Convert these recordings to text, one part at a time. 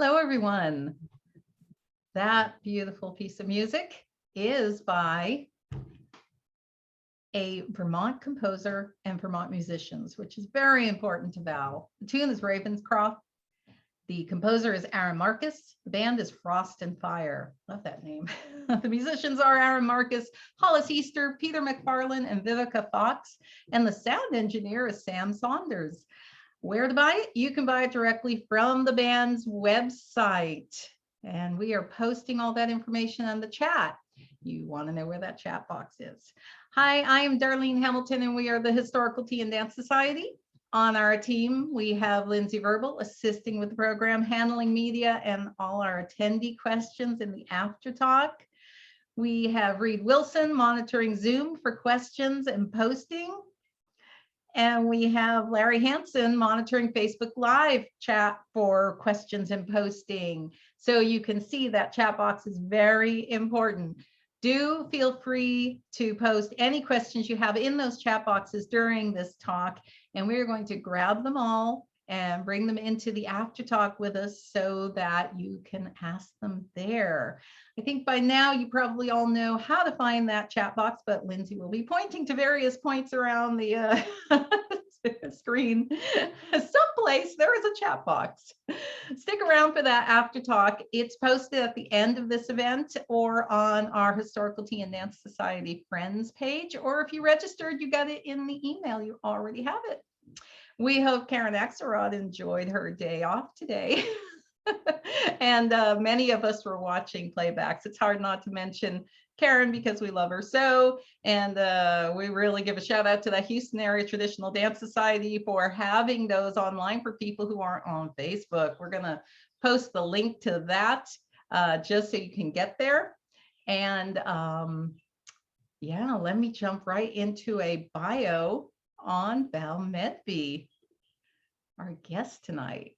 Hello, everyone. That beautiful piece of music is by a Vermont composer and Vermont musicians, which is very important to Val. The tune is Ravenscroft. The composer is Aaron Marcus. The band is Frost and Fire. Love that name. The musicians are Aaron Marcus, Hollis Easter, Peter McFarlane, and Vivica Fox. And the sound engineer is Sam Saunders. Where to buy it? You can buy it directly from the band's website. And we are posting all that information on the chat. You want to know where that chat box is. Hi, I am Darlene Hamilton, and we are the Historical Tea and Dance Society. On our team, we have Lindsay Verbal assisting with the program, handling media and all our attendee questions in the after talk. We have Reed Wilson monitoring Zoom for questions and posting. And we have Larry Hansen monitoring Facebook Live chat for questions and posting. So you can see that chat box is very important. Do feel free to post any questions you have in those chat boxes during this talk, and we're going to grab them all and bring them into the after talk with us so that you can ask them there. I think by now you probably all know how to find that chat box, but Lindsay will be pointing to various points around the screen. Someplace there is a chat box. Stick around for that after talk. It's posted at the end of this event or on our Historical Tea and Dance Society Friends page, or if you registered, you got it in the email, you already have it. We hope Karen Axelrod enjoyed her day off today. And many of us were watching playbacks. It's hard not to mention Karen because we love her so. And we really give a shout out to the Houston Area Traditional Dance Society for having those online for people who aren't on Facebook. We're going to post the link to that just so you can get there. And yeah, let me jump right into a bio on Val Medve, our guest tonight.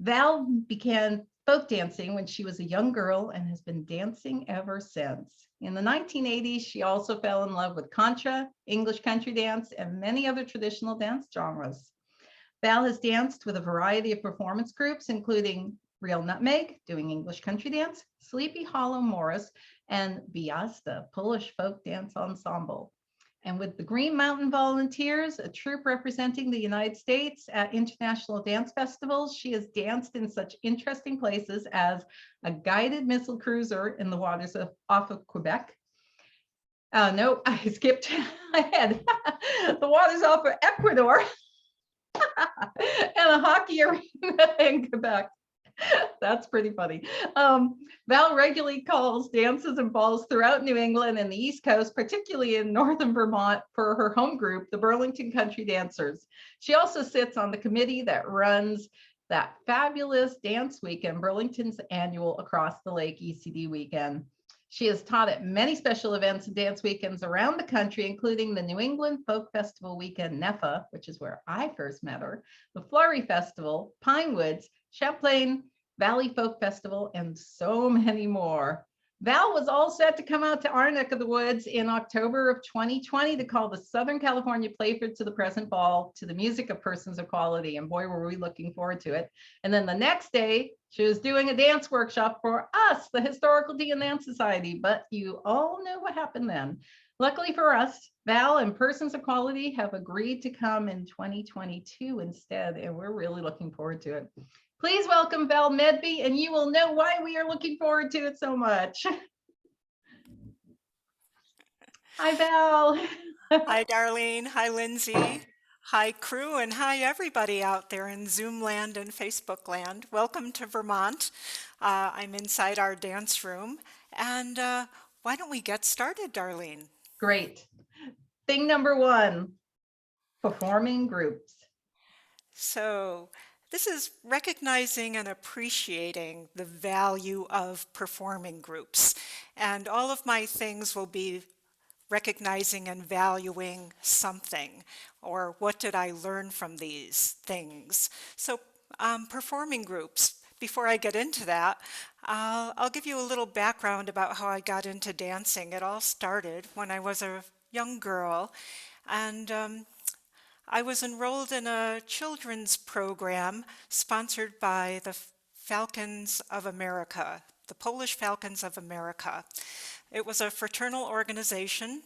Val began folk dancing when she was a young girl and has been dancing ever since. In the 1980s, she also fell in love with contra, English country dance, and many other traditional dance genres. Val has danced with a variety of performance groups, including Real Nutmeg, doing English country dance, Sleepy Hollow Morris, and Viasta, Polish folk dance ensemble. And with the Green Mountain Volunteers, a troupe representing the United States at international dance festivals, she has danced in such interesting places as a guided missile cruiser in the waters off of Quebec. No, I skipped ahead. The waters off of Ecuador and a hockey arena in Quebec. That's pretty funny. Val regularly calls dances and balls throughout New England and the East Coast, particularly in northern Vermont, for her home group, the Burlington Country Dancers. She also sits on the committee that runs that fabulous dance weekend, Burlington's annual Across the Lake ECD weekend. She has taught at many special events and dance weekends around the country, including the New England Folk Festival Weekend, NEFA, which is where I first met her, the Flurry Festival, Pine Woods, Champlain Valley Folk Festival, and so many more. Val was all set to come out to our neck of the woods in October of 2020 to call the Southern California Playford to the present ball to the music of Persons of Quality, and boy, were we looking forward to it. And then the next day, she was doing a dance workshop for us, the Historical Tea and Dance Society, but you all know what happened then. Luckily for us, Val and Persons of Quality have agreed to come in 2022 instead, and we're really looking forward to it. Please welcome Val Medve, and you will know why we are looking forward to it so much. Hi, Val. Hi, Darlene. Hi, Lindsay. Hi, crew, and hi, everybody out there in Zoom land and Facebook land. Welcome to Vermont. I'm inside our dance room, and why don't we get started, Darlene? Great. Thing number one, performing groups. So, this is recognizing and appreciating the value of performing groups. And all of my things will be recognizing and valuing something, or what did I learn from these things. So performing groups, before I get into that, I'll give you a little background about how I got into dancing. It all started when I was a young girl, and I was enrolled in a children's program sponsored by the Falcons of America, the Polish Falcons of America. It was a fraternal organization,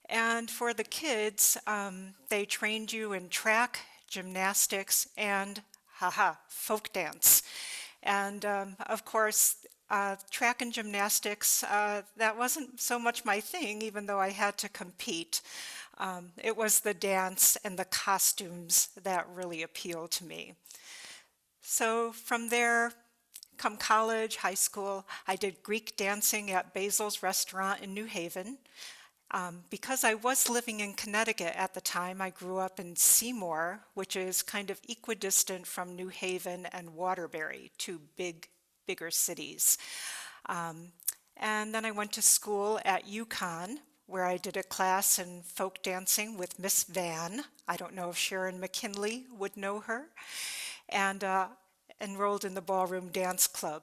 and for the kids, they trained you in track, gymnastics, and folk dance. And of course, track and gymnastics, that wasn't so much my thing, even though I had to compete. It was the dance and the costumes that really appealed to me. So from there, come college, high school, I did Greek dancing at Basil's Restaurant in New Haven. Because I was living in Connecticut at the time, I grew up in Seymour, which is kind of equidistant from New Haven and Waterbury, two bigger cities. And then I went to school at UConn, where I did a class in folk dancing with Miss Van. I don't know if Sharon McKinley would know her. And enrolled in the Ballroom Dance Club.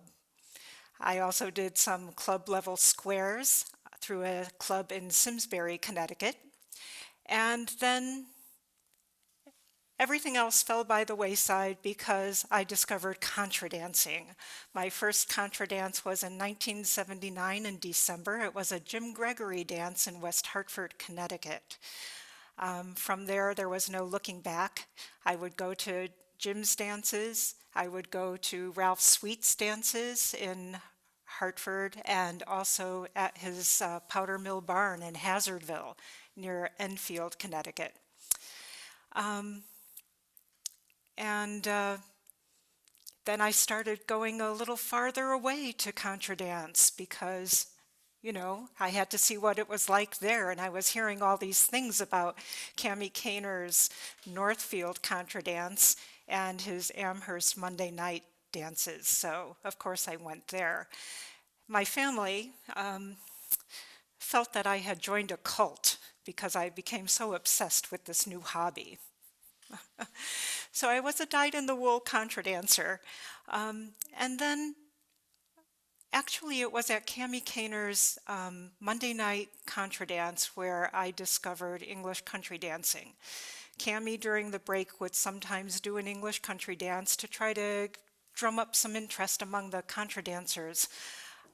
I also did some club level squares through a club in Simsbury, Connecticut. And then everything else fell by the wayside because I discovered contra dancing. My first contra dance was in 1979 in December. It was a Jim Gregory dance in West Hartford, Connecticut. From there was no looking back. I would go to Jim's dances. I would go to Ralph Sweet's dances in Hartford and also at his Powder Mill Barn in Hazardville near Enfield, Connecticut. Then I started going a little farther away to contra dance because, you know, I had to see what it was like there, and I was hearing all these things about Cami Kaner's Northfield contra dance and his Amherst Monday night dances, so of course I went there. My family felt that I had joined a cult because I became so obsessed with this new hobby. So I was a dyed-in-the-wool contra dancer. And then actually it was at Cami Kaner's Monday night contra dance where I discovered English country dancing. Cami during the break would sometimes do an English country dance to try to drum up some interest among the contra dancers.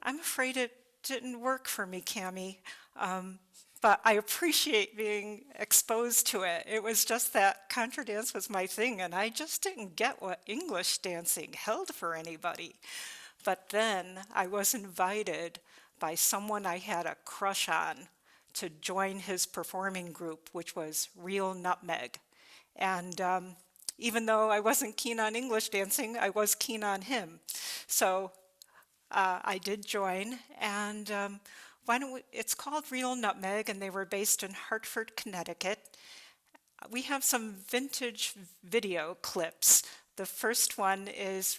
I'm afraid it didn't work for me, Cami. But I appreciate being exposed to it. It was just that contra dance was my thing, and I just didn't get what English dancing held for anybody. But then I was invited by someone I had a crush on to join his performing group, which was Real Nutmeg. And even though I wasn't keen on English dancing, I was keen on him. So I did join, and it's called Real Nutmeg, and they were based in Hartford, Connecticut. We have some vintage video clips. The first one is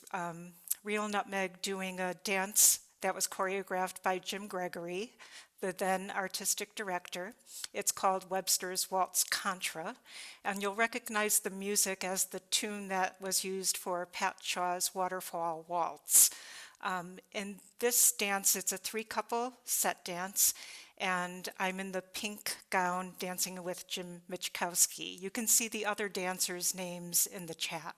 Real Nutmeg doing a dance that was choreographed by Jim Gregory, the then artistic director. It's called Webster's Waltz Contra, and you'll recognize the music as the tune that was used for Pat Shaw's Waterfall Waltz. In this dance, it's a three-couple set dance, and I'm in the pink gown dancing with Jim Michkowski. You can see the other dancers' names in the chat.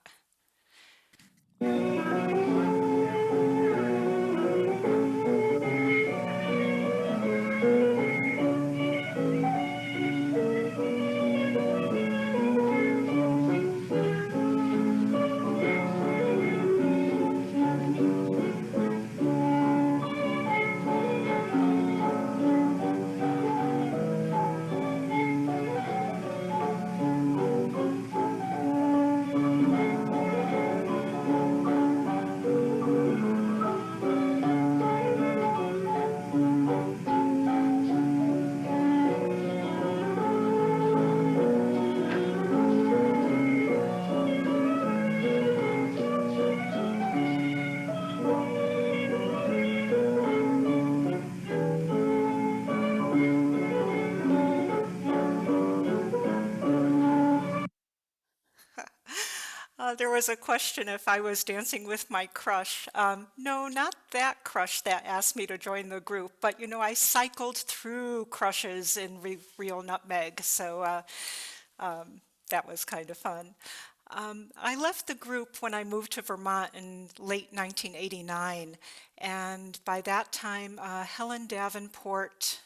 There was a question if I was dancing with my crush. No, not that crush that asked me to join the group, but you know, I cycled through crushes in Real Nutmeg, so that was kind of fun. I left the group when I moved to Vermont in late 1989, and by that time, Helen Davenport,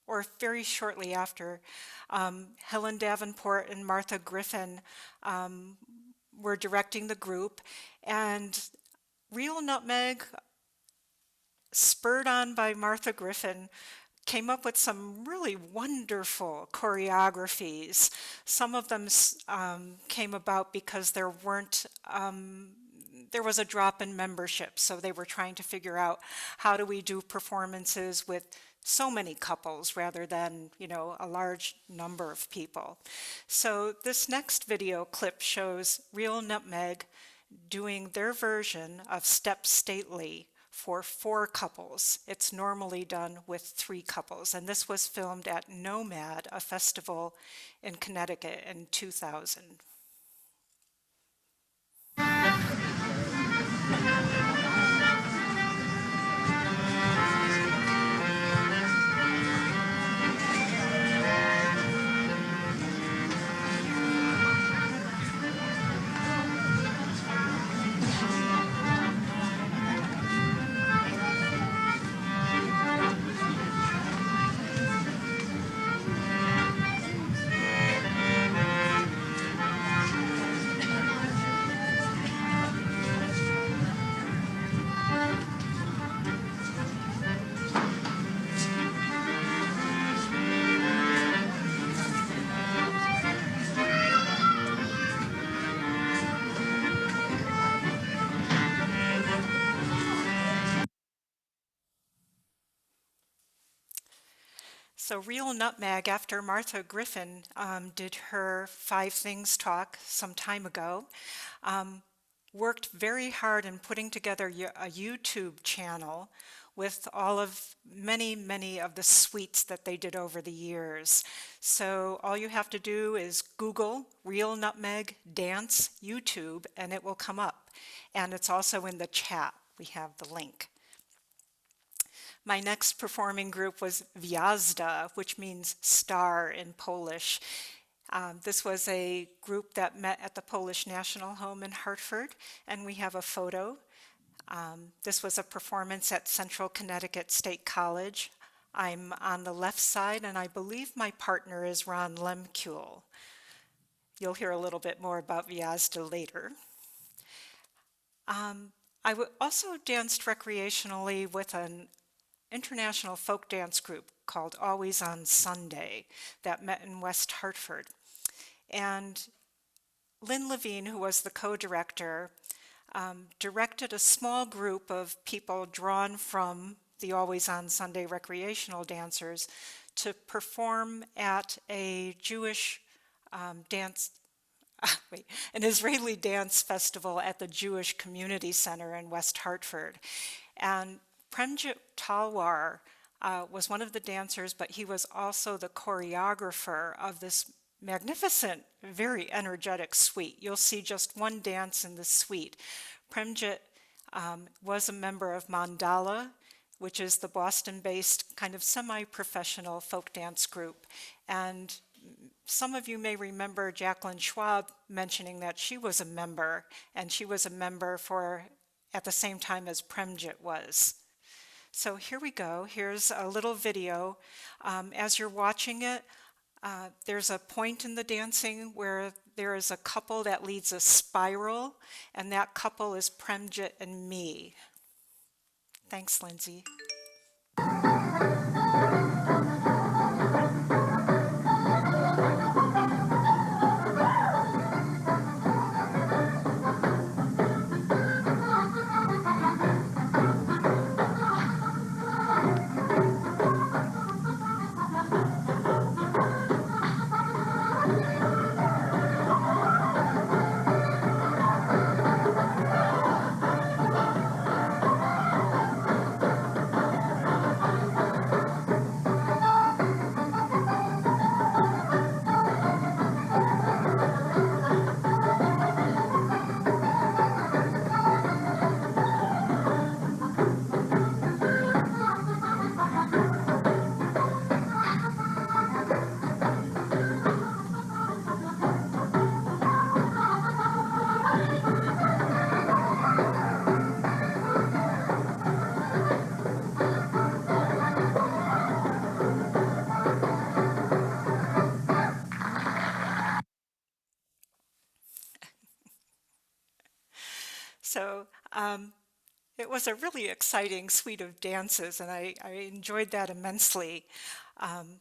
or very shortly after, Helen Davenport and Martha Griffin um, were directing the group, and Real Nutmeg, spurred on by Martha Griffin, came up with some really wonderful choreographies. Some of them came about because there was a drop in membership, so they were trying to figure out how do we do performances with so many couples rather than, a large number of people. So this next video clip shows Real Nutmeg doing their version of Step Stately for 4 couples. It's normally done with 3 couples, and this was filmed at Nomad, a festival in Connecticut in 2000. So Real Nutmeg, after Martha Griffin did her 5 Things talk some time ago, worked very hard in putting together a YouTube channel with many of the suites that they did over the years. So all you have to do is Google Real Nutmeg Dance YouTube and it will come up. And it's also in the chat. We have the link. My next performing group was Gwiazda, which means star in Polish. This was a group that met at the Polish National Home in Hartford, and we have a photo. This was a performance at Central Connecticut State College. I'm on the left side, and I believe my partner is Ron Lemkuhl. You'll hear a little bit more about Gwiazda later. I also danced recreationally with an international folk dance group called Always on Sunday that met in West Hartford. And Lynn Levine, who was the co-director, directed a small group of people drawn from the Always on Sunday recreational dancers to perform at an Israeli dance festival at the Jewish Community Center in West Hartford. And Premjit Talwar was one of the dancers, but he was also the choreographer of this magnificent, very energetic suite. You'll see just one dance in the suite. Premjit was a member of Mandala, which is the Boston-based kind of semi-professional folk dance group. And some of you may remember Jacqueline Schwab mentioning that she was a member, and she was a member at the same time as Premjit was. So here we go. Here's a little video. As you're watching it, there's a point in the dancing where there is a couple that leads a spiral, and that couple is Premjit and me. Thanks, Lindsay. So it was a really exciting suite of dances, and I enjoyed that immensely. Um,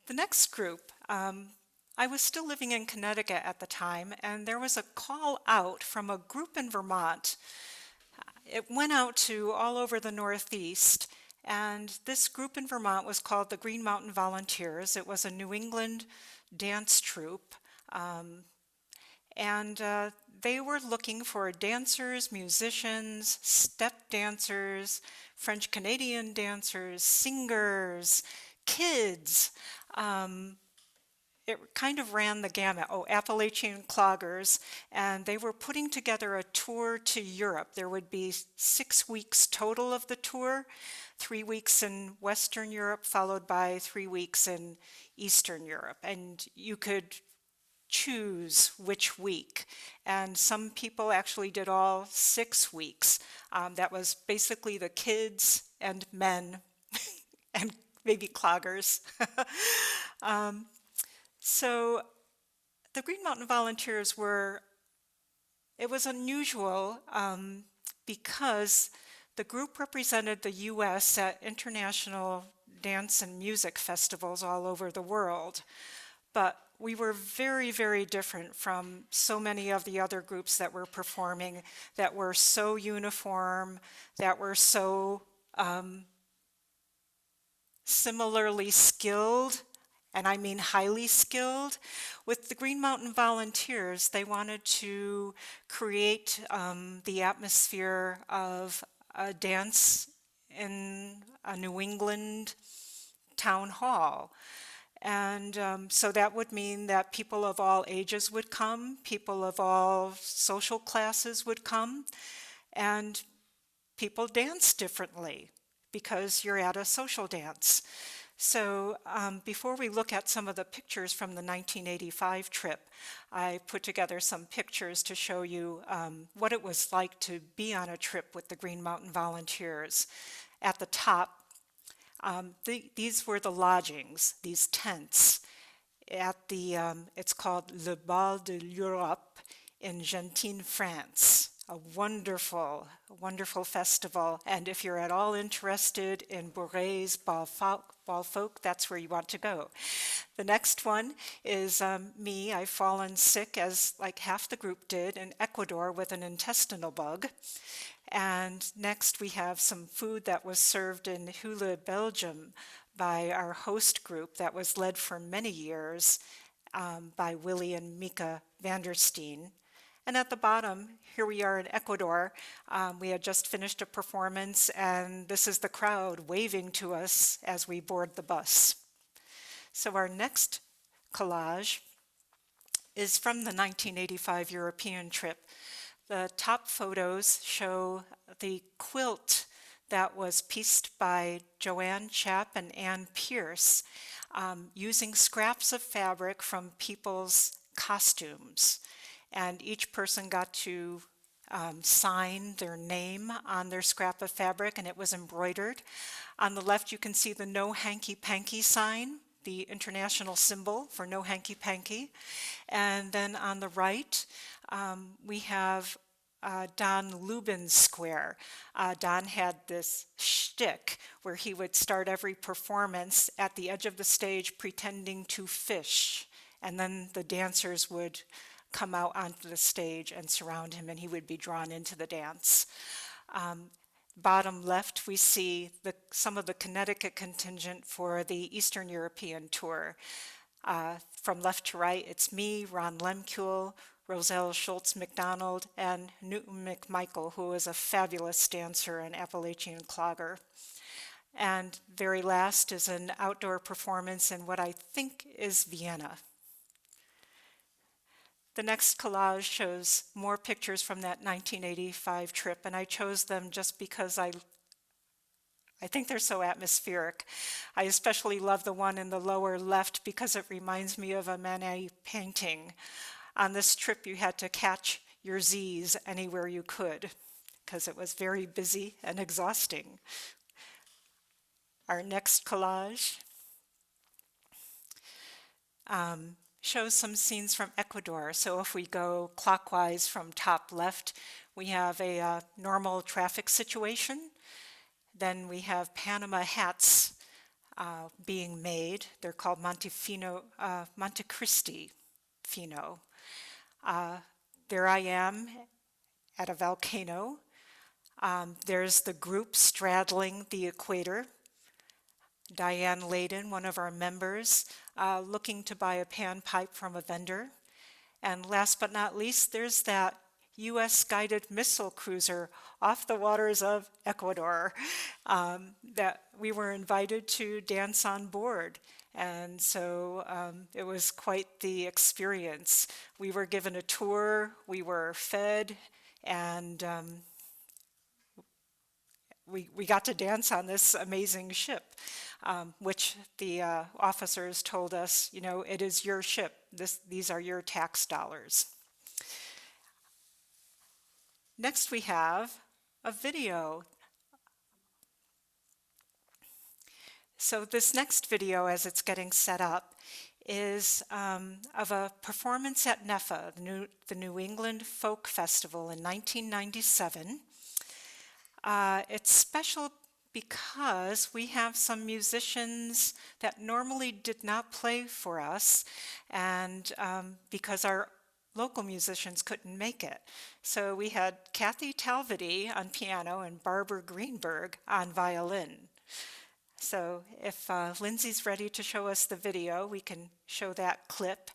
the next group, I was still living in Connecticut at the time, and there was a call out from a group in Vermont. It went out to all over the Northeast, and this group in Vermont was called the Green Mountain Volunteers. It was a New England dance troupe, um, and they were looking for dancers, musicians, step dancers, French Canadian dancers, singers, kids. Um, it kind of ran the gamut. Oh, Appalachian cloggers, and they were putting together a tour to Europe. There would be 6 weeks total of the tour, 3 weeks in Western Europe, followed by 3 weeks in Eastern Europe. And you could choose which week. And some people actually did all 6 weeks. That was basically the kids and men and maybe cloggers. um, so the Green Mountain Volunteers it was unusual because the group represented the U.S. at international dance and music festivals all over the world. But we were very, very different from so many of the other groups that were performing, that were so uniform, that were so similarly skilled, and I mean highly skilled. With the Green Mountain Volunteers, they wanted to create the atmosphere of a dance in a New England town hall. And so that would mean that people of all ages would come, people of all social classes would come, and people dance differently because you're at a social dance. So before we look at some of the pictures from the 1985 trip, I put together some pictures to show you what it was like to be on a trip with the Green Mountain Volunteers. At the top, these were the lodgings, these tents at it's called Le Bal de l'Europe in Gentines, France. A wonderful, wonderful festival. And if you're at all interested in Bourret's Bal Folk, that's where you want to go. The next one is me. I've fallen sick, as like half the group did, in Ecuador with an intestinal bug. And next we have some food that was served in Hule, Belgium by our host group that was led for many years by Willie and Mika Vandersteen. And at the bottom, here we are in Ecuador. We had just finished a performance, and this is the crowd waving to us as we board the bus. So our next collage is from the 1985 European trip. The top photos show the quilt that was pieced by Joanne Chapp and Ann Pierce using scraps of fabric from people's costumes. And each person got to sign their name on their scrap of fabric, and it was embroidered. On the left, you can see the No Hanky Panky sign, the international symbol for No Hanky Panky. And then on the right, we have Don Lubin's square. Don had this shtick where he would start every performance at the edge of the stage pretending to fish, and then the dancers would come out onto the stage and surround him, and he would be drawn into the dance. Bottom left, we see some of the Connecticut contingent for the Eastern European tour. From left to right, it's me, Ron Lemkuhl, Roselle Schultz McDonald, and Newton McMichael, who is a fabulous dancer and Appalachian clogger. And very last is an outdoor performance in what I think is Vienna. The next collage shows more pictures from that 1985 trip, and I chose them just because I think they're so atmospheric. I especially love the one in the lower left because it reminds me of a Manet painting. On this trip, you had to catch your Z's anywhere you could because it was very busy and exhausting. Our next collage shows some scenes from Ecuador. So if we go clockwise from top left, we have a normal traffic situation. Then we have Panama hats being made. They're called Montecristi Fino. There I am at a volcano. There's the group straddling the equator. Diane Layden, one of our members, looking to buy a panpipe from a vendor. And last but not least, there's that U.S. guided missile cruiser off the waters of Ecuador that we were invited to dance on board. And so it was quite the experience. We were given a tour, we were fed, and we got to dance on this amazing ship, which the officers told us, you know, it is your ship. These are your tax dollars. Next we have a video. So this next video, as it's getting set up, is of a performance at NEFA, the New England Folk Festival in 1997. It's special because we have some musicians that normally did not play for us, and because our local musicians couldn't make it. So we had Kathy Talvity on piano and Barbara Greenberg on violin. So if Lindsay's ready to show us the video, we can show that clip.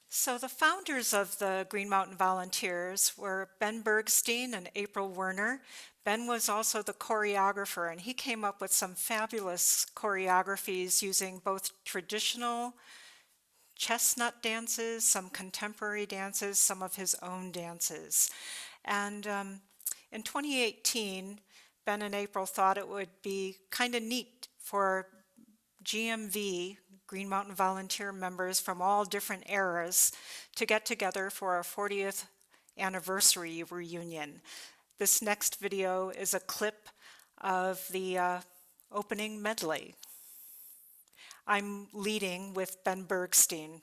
So the founders of the Green Mountain Volunteers were Ben Bergstein and April Werner. Ben was also the choreographer, and he came up with some fabulous choreographies using both traditional chestnut dances, some contemporary dances, some of his own dances. And in 2018, Ben and April thought it would be kind of neat for GMV, Green Mountain Volunteer members from all different eras, to get together for our 40th anniversary reunion. This next video is a clip of the opening medley. I'm leading with Ben Bergstein.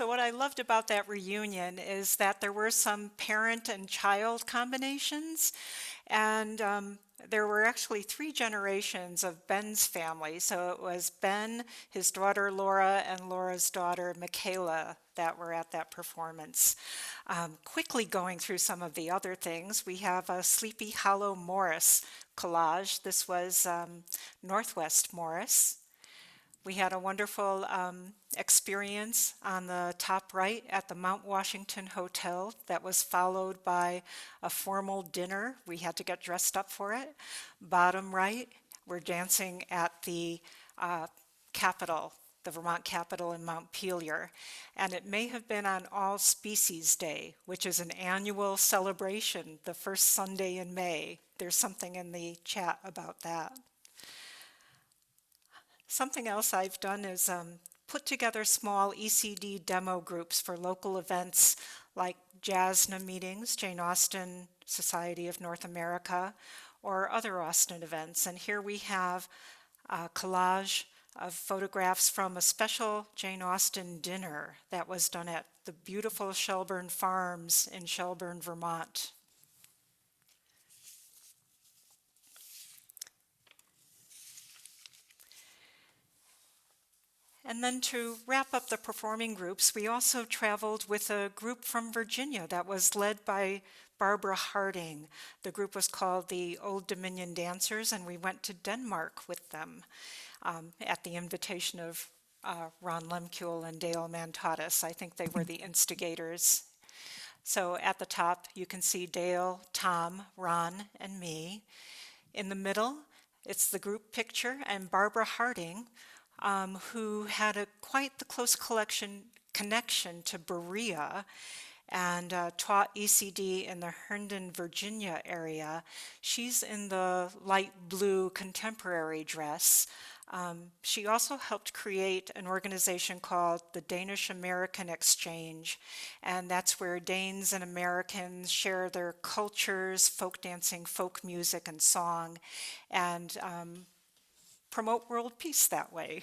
So what I loved about that reunion is that there were some parent and child combinations, and there were actually three generations of Ben's family. So it was Ben, his daughter Laura, and Laura's daughter Michaela that were at that performance. Quickly going through some of the other things, we have a Sleepy Hollow Morris collage. This was Northwest Morris. We had a wonderful experience on the top right at the Mount Washington Hotel that was followed by a formal dinner. We had to get dressed up for it. Bottom right, we're dancing at the Capitol, the Vermont Capitol in Montpelier. And it may have been on All Species Day, which is an annual celebration the first Sunday in May. There's something in the chat about that. Something else I've done is put together small ECD demo groups for local events like JASNA meetings, Jane Austen Society of North America, or other Austen events. And here we have a collage of photographs from a special Jane Austen dinner that was done at the beautiful Shelburne Farms in Shelburne, Vermont. And then to wrap up the performing groups, we also traveled with a group from Virginia that was led by Barbara Harding. The group was called the Old Dominion Dancers, and we went to Denmark with them at the invitation of Ron Lemkuhl and Dale Mantatis. I think they were the instigators. So at the top, you can see Dale, Tom, Ron, and me. In the middle, it's the group picture, and Barbara Harding, who had quite the close connection to Berea and taught ECD in the Herndon, Virginia area. She's in the light blue contemporary dress. She also helped create an organization called the Danish American Exchange, and that's where Danes and Americans share their cultures, folk dancing, folk music, and song, and promote world peace that way.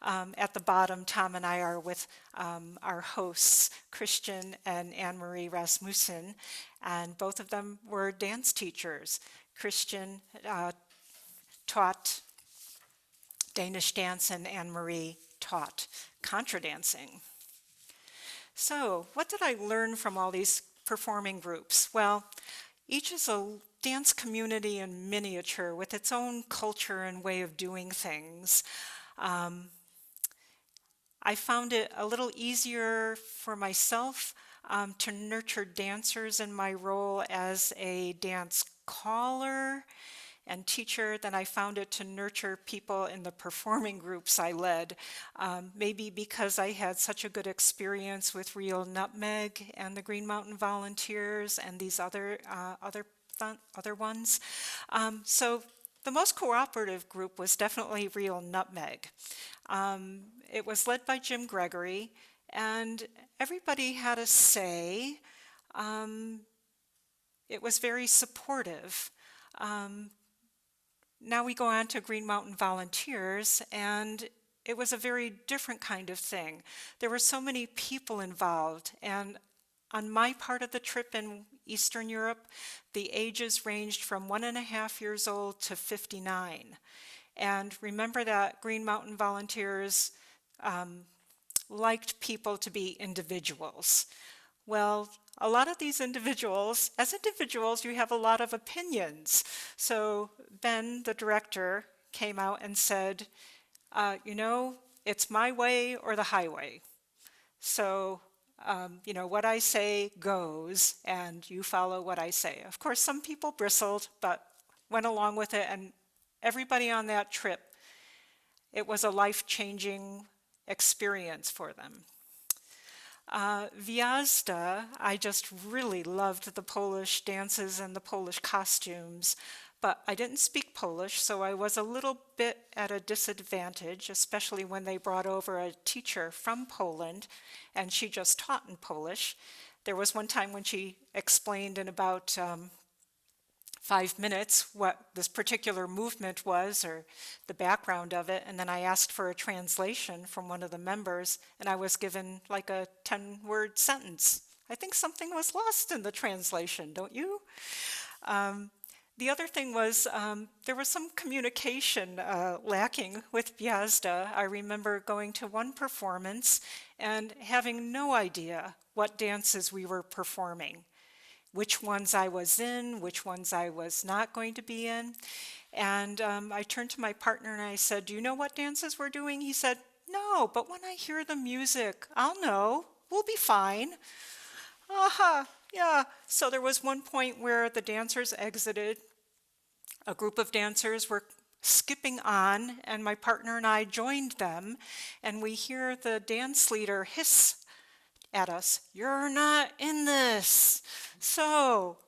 At the bottom, Tom and I are with our hosts, Christian and Anne-Marie Rasmussen, and both of them were dance teachers. Christian taught Danish dance and Anne-Marie taught contra dancing. So what did I learn from all these performing groups? Well, each is a dance community in miniature with its own culture and way of doing things. I found it a little easier for myself to nurture dancers in my role as a dance caller and teacher than I found it to nurture people in the performing groups I led. Maybe because I had such a good experience with Real Nutmeg and the Green Mountain Volunteers and these other ones. So the most cooperative group was definitely Real Nutmeg. It was led by Jim Gregory, and everybody had a say. It was very supportive. Now we go on to Green Mountain Volunteers, and it was a very different kind of thing. There were so many people involved, and on my part of the trip in Eastern Europe, the ages ranged from 1.5 years old to 59. And remember that Green Mountain Volunteers liked people to be individuals. Well, a lot of these individuals, as individuals, you have a lot of opinions. So Ben, the director, came out and said, it's my way or the highway. So, what I say goes, and you follow what I say. Of course, some people bristled, but went along with it, and everybody on that trip, it was a life-changing experience for them. Wjazda, I just really loved the Polish dances and the Polish costumes, but I didn't speak Polish, so I was a little bit at a disadvantage, especially when they brought over a teacher from Poland, and she just taught in Polish. There was one time when she explained in about 5 minutes what this particular movement was or the background of it, and then I asked for a translation from one of the members, and I was given like a 10-word sentence. I think something was lost in the translation, don't you? The other thing was there was some communication lacking with Biazda. I remember going to one performance and having no idea what dances we were performing, which ones I was in, which ones I was not going to be in. And I turned to my partner and I said, "Do you know what dances we're doing?" He said, "No, but when I hear the music, I'll know. We'll be fine." Aha, yeah. So there was one point where the dancers exited. A group of dancers were skipping on, and my partner and I joined them, and we hear the dance leader hiss at us, "You're not in this." So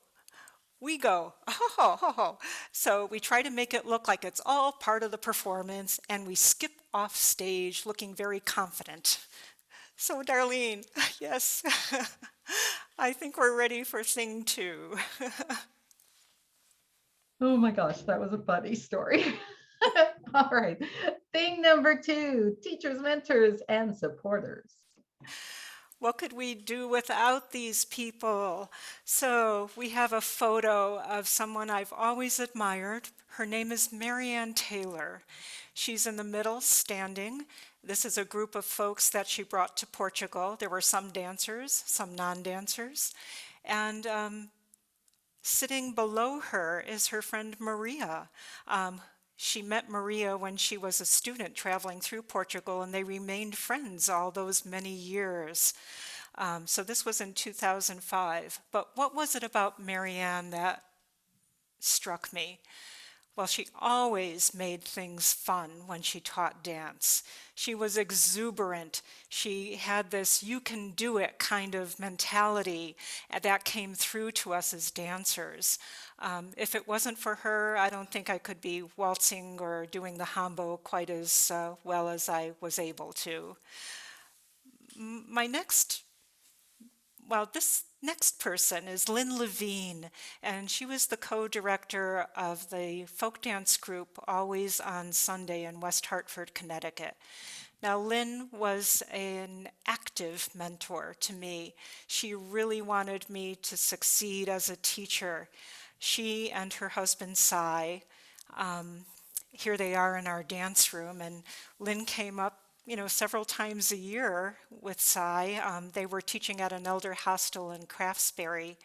we go, "Oh, ho, ho, ho." So we try to make it look like it's all part of the performance, and we skip off stage looking very confident. So Darlene, yes, I think we're ready for thing two. Oh my gosh, that was a funny story. All right. Thing number two, teachers, mentors, and supporters. What could we do without these people? So we have a photo of someone I've always admired. Her name is Marianne Taylor. She's in the middle, standing. This is a group of folks that she brought to Portugal. There were some dancers, some non-dancers. And sitting below her is her friend Maria. She met Maria when she was a student traveling through Portugal, and they remained friends all those many years. So this was in 2005. But what was it about Marianne that struck me? Well, she always made things fun when she taught dance. She was exuberant. She had this "you can do it" kind of mentality that came through to us as dancers. If it wasn't for her, I don't think I could be waltzing or doing the hambo quite as well as I was able to. My next this next person is Lynn Levine, and she was the co-director of the folk dance group Always on Sunday in West Hartford, Connecticut. Now, Lynn was an active mentor to me. She really wanted me to succeed as a teacher. She and her husband, Cy, here they are in our dance room, and Lynn came up several times a year with Cy. They were teaching at an elder hostel in Craftsbury,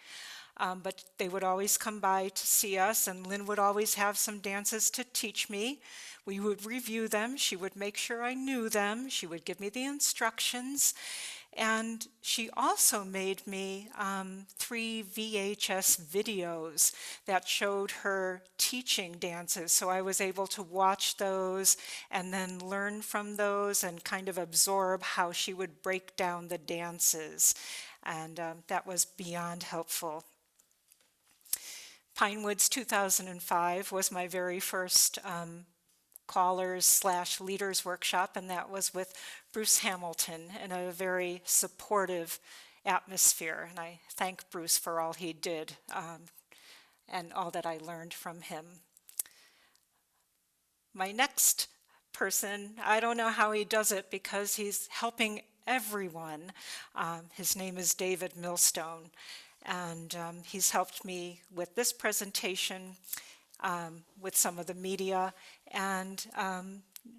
but they would always come by to see us, and Lynn would always have some dances to teach me. We would review them. She would make sure I knew them. She would give me the instructions. And she also made me 3 VHS videos that showed her teaching dances. So I was able to watch those and then learn from those and kind of absorb how she would break down the dances. And that was beyond helpful. Pinewoods 2005 was my very first callers/leaders workshop, and that was with Bruce Hamilton in a very supportive atmosphere. And I thank Bruce for all he did and all that I learned from him. My next person, I don't know how he does it because he's helping everyone. His name is David Millstone, and he's helped me with this presentation, with some of the media, and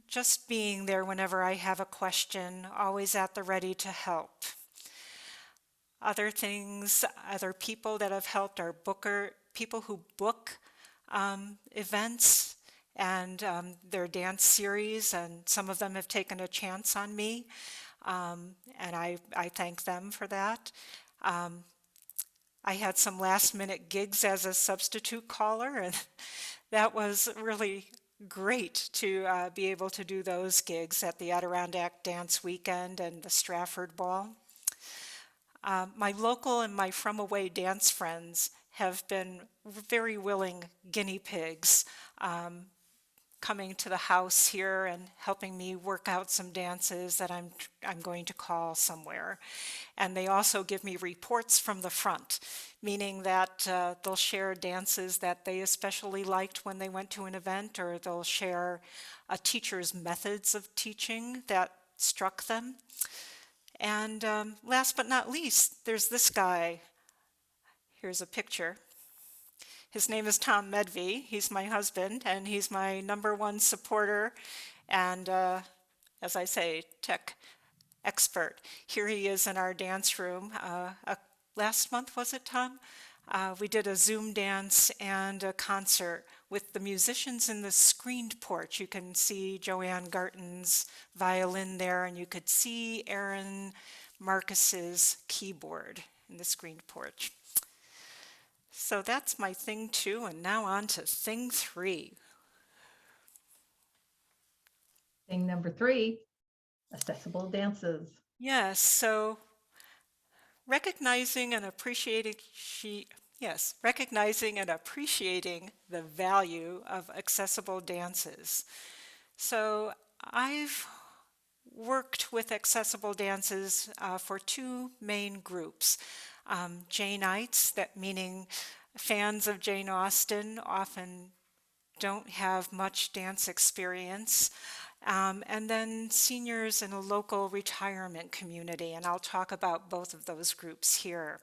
just being there whenever I have a question, always at the ready to help. Other things, other people that have helped are people who book events and their dance series, and some of them have taken a chance on me, and I thank them for that. I had some last minute gigs as a substitute caller, and that was really great to be able to do those gigs at the Adirondack Dance Weekend and the Stratford Ball. My local and my from away dance friends have been very willing guinea pigs, coming to the house here and helping me work out some dances that I'm going to call somewhere. And they also give me reports from the front, meaning that they'll share dances that they especially liked when they went to an event, or they'll share a teacher's methods of teaching that struck them. And last but not least, there's this guy. Here's a picture. His name is Tom Medve. He's my husband, and he's my #1 supporter and, as I say, tech expert. Here he is in our dance room. Last month, was it, Tom? We did a Zoom dance and a concert with the musicians in the screened porch. You can see Joanne Garton's violin there, and you could see Aaron Marcus's keyboard in the screened porch. So that's my thing 2, and now on to thing 3. Thing number 3, accessible dances. Yes, so recognizing and appreciating the value of accessible dances. So I've worked with accessible dances for 2 main groups. Janeites, that meaning fans of Jane Austen, often don't have much dance experience, and then seniors in a local retirement community, and I'll talk about both of those groups here.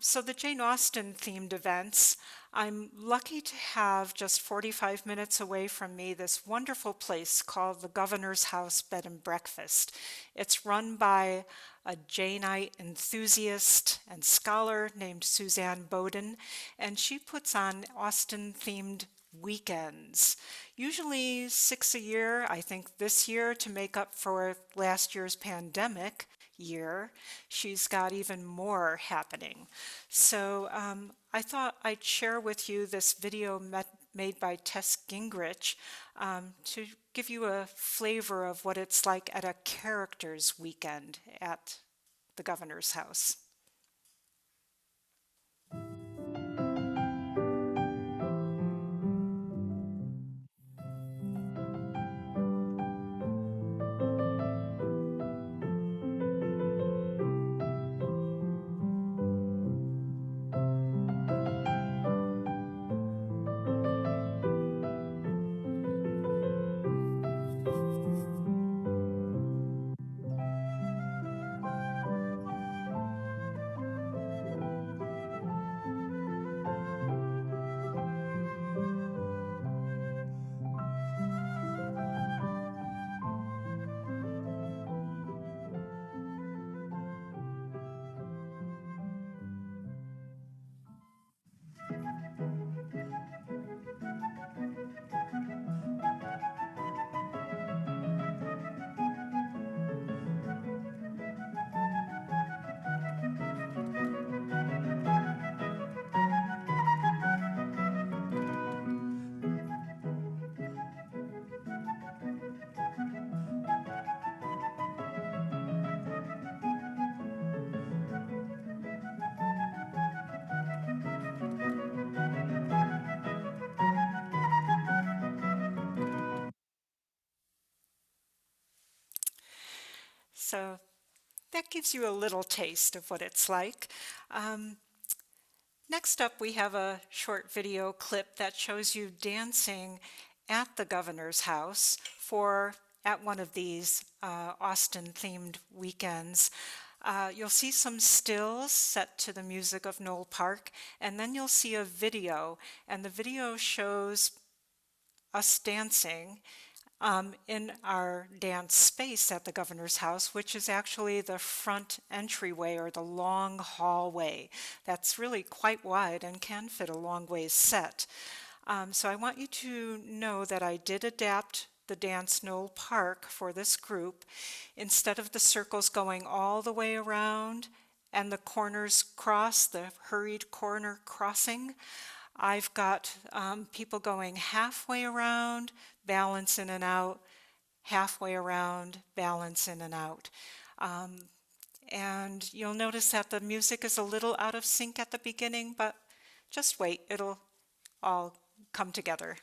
So the Jane Austen themed events, I'm lucky to have just 45 minutes away from me this wonderful place called the Governor's House Bed and Breakfast. It's run by a Janeite enthusiast and scholar named Suzanne Bowden, and she puts on Austen-themed weekends, usually 6 a year. I think this year, to make up for last year's pandemic year, she's got even more happening. So I thought I'd share with you this video made by Tess Gingrich to give you a flavor of what it's like at a characters weekend at the Governor's House. So that gives you a little taste of what it's like. Next up, we have a short video clip that shows you dancing at the Governor's House at one of these Austen-themed weekends. You'll see some stills set to the music of Noel Park, and then you'll see a video, and the video shows us dancing in our dance space at the Governor's House, which is actually the front entryway or the long hallway. That's really quite wide and can fit a long ways set. So I want you to know that I did adapt the dance Noel Park for this group. Instead of the circles going all the way around and the corners cross, the hurried corner crossing, I've got people going halfway around, balance in and out, halfway around, balance in and out. And you'll notice that the music is a little out of sync at the beginning, but just wait, it'll all come together.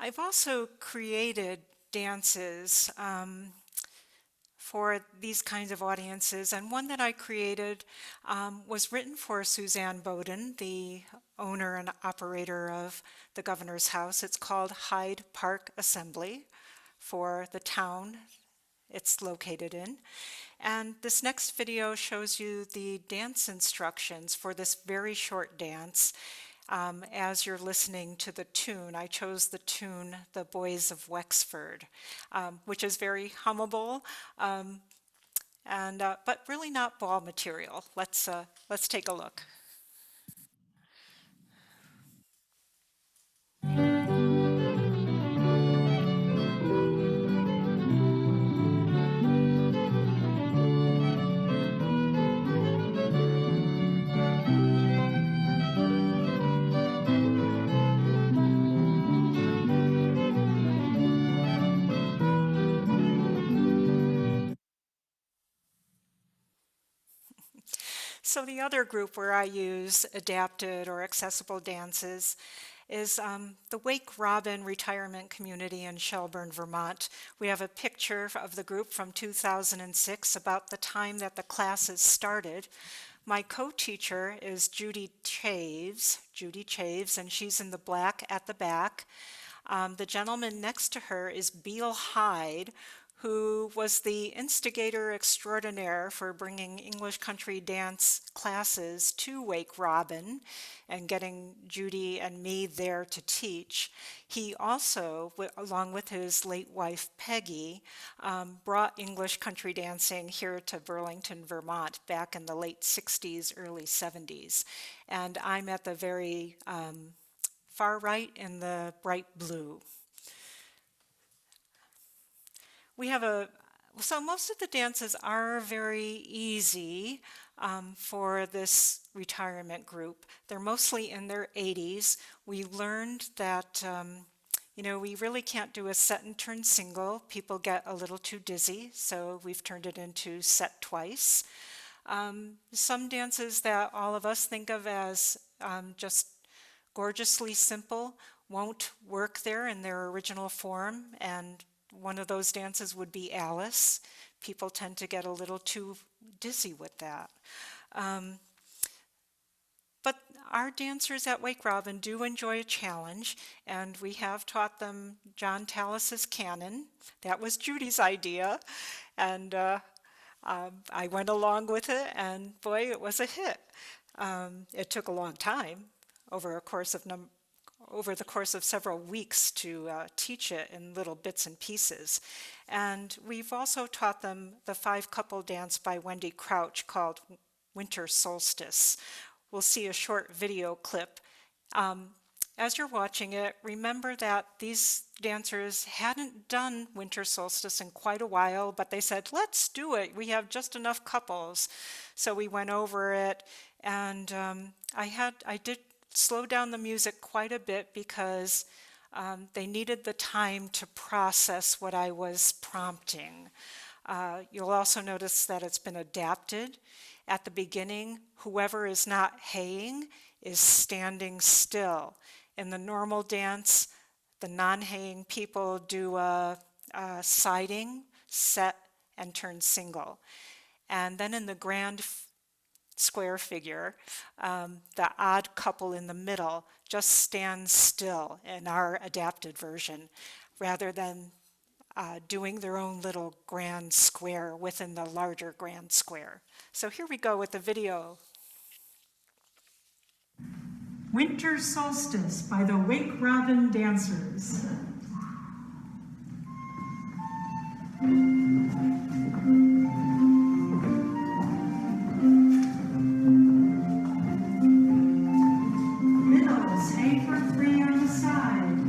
I've also created dances for these kinds of audiences, and one that I created was written for Suzanne Bowden, the owner and operator of the Governor's House. It's called Hyde Park Assembly for the town it's located in. And this next video shows you the dance instructions for this very short dance. As you're listening to the tune, I chose the tune "The Boys of Wexford," which is very hummable, but really not ball material. Let's take a look. So the other group where I use adapted or accessible dances is the Wake Robin Retirement Community in Shelburne, Vermont. We have a picture of the group from 2006, about the time that the classes started. My co-teacher is Judy Chaves, and she's in the black at the back. The gentleman next to her is Beal Hyde, who was the instigator extraordinaire for bringing English country dance classes to Wake Robin and getting Judy and me there to teach. He also, along with his late wife Peggy, brought English country dancing here to Burlington, Vermont back in the late 60s, early 70s. And I'm at the very far right in the bright blue. So most of the dances are very easy for this retirement group. They're mostly in their 80s. We learned that, we really can't do a set and turn single. People get a little too dizzy, so we've turned it into set twice. Some dances that all of us think of as just gorgeously simple won't work there in their original form, and one of those dances would be Alice. People tend to get a little too dizzy with that. But our dancers at Wake Robin do enjoy a challenge, and we have taught them John Tallis's canon. That was Judy's idea, and I went along with it, and boy, it was a hit. It took a long time, over the course of several weeks, to teach it in little bits and pieces. And we've also taught them the 5-couple dance by Wendy Crouch called Winter Solstice. We'll see a short video clip. As you're watching it, remember that these dancers hadn't done Winter Solstice in quite a while, but they said, let's do it. We have just enough couples. So we went over it, and I did slow down the music quite a bit because they needed the time to process what I was prompting. You'll also notice that it's been adapted. At the beginning, whoever is not haying is standing still. In the normal dance, the non-haying people do a siding, set, and turn single. And then in the grand square figure, the odd couple in the middle just stands still in our adapted version, rather than doing their own little grand square within the larger grand square. So here we go with the video. Winter Solstice by the Wake Robin Dancers. Middles hang for 3 on the side.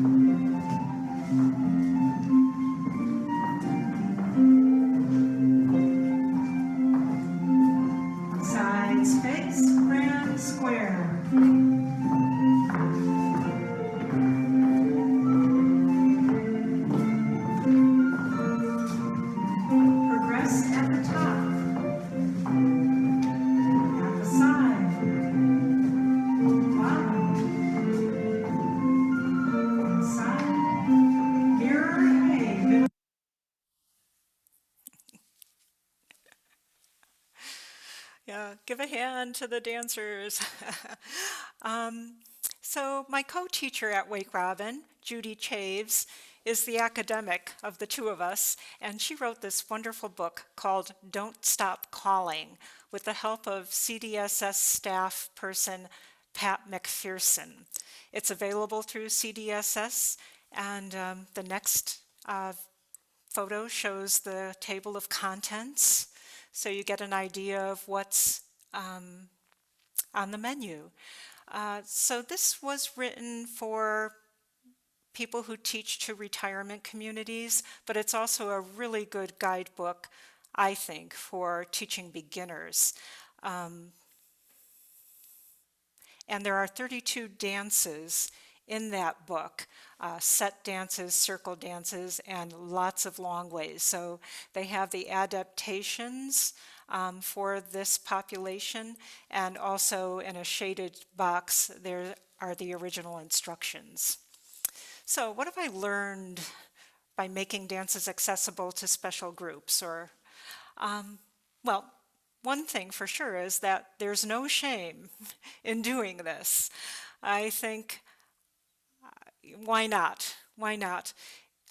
Sides face grand square. Side, hand to the dancers. um, so my co-teacher at Wake Robin, Judy Chaves, is the academic of the two of us, and she wrote this wonderful book called Don't Stop Calling with the help of CDSS staff person Pat McPherson. It's available through CDSS, and the next photo shows the table of contents, so you get an idea of what's on the menu. So this was written for people who teach to retirement communities, but it's also a really good guidebook, I think, for teaching beginners. And there are 32 dances in that book, set dances, circle dances, and lots of long ways. So they have the adaptations for this population, and also in a shaded box there are the original instructions. So what have I learned by making dances accessible to special groups? Well, one thing for sure is that there's no shame in doing this. I think, why not? Why not?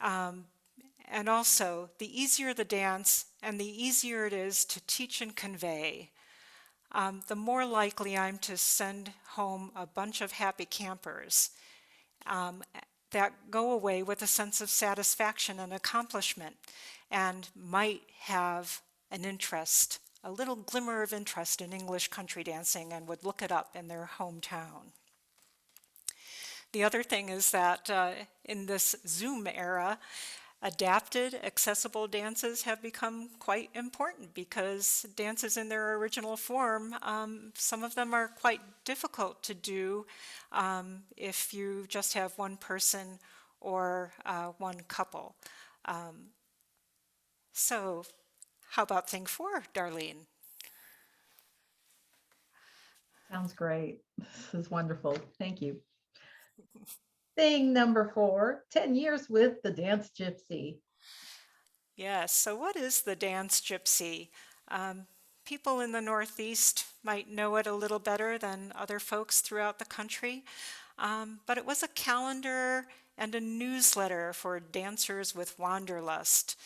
And also, the easier the dance and the easier it is to teach and convey, the more likely I'm to send home a bunch of happy campers that go away with a sense of satisfaction and accomplishment and might have an interest, a little glimmer of interest in English country dancing and would look it up in their hometown. The other thing is that in this Zoom era, adapted, accessible dances have become quite important because dances in their original form, some of them are quite difficult to do if you just have one person or one couple. So how about thing 4, Darlene? Sounds great. This is wonderful. Thank you. Thing number 4, 10 years with the Dance Gypsy. Yes, so what is the Dance Gypsy? People in the Northeast might know it a little better than other folks throughout the country, but it was a calendar and a newsletter for dancers with wanderlust.